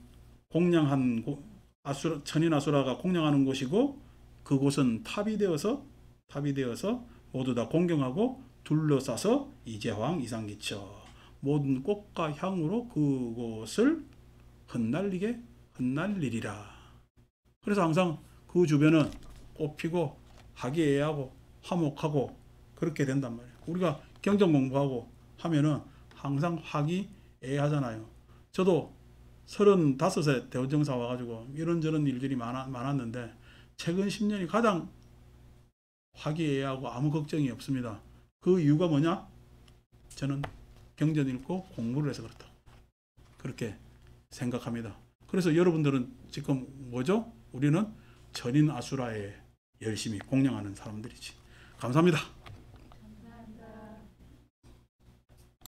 공양한 천인아수라가 공양하는 곳이고, 그곳은 탑이 되어서 모두 다 공경하고 둘러싸서 이제황 이상기처 모든 꽃과 향으로 그곳을 흩날리리라. 그래서 항상 그 주변은 꽃피고 화기애애하고 화목하고 그렇게 된단 말이에요. 우리가 경전 공부하고 하면은 항상 화기애애하잖아요. 저도 35세 대원정사 와가지고 이런저런 일들이 많았는데 최근 10년이 가장 화기애애하고 아무 걱정이 없습니다. 그 이유가 뭐냐? 저는 경전 읽고 공부를 해서 그렇다. 그렇게 생각합니다. 그래서 여러분들은 지금 뭐죠? 우리는 천인아수라에 열심히 공양하는 사람들이지. 감사합니다.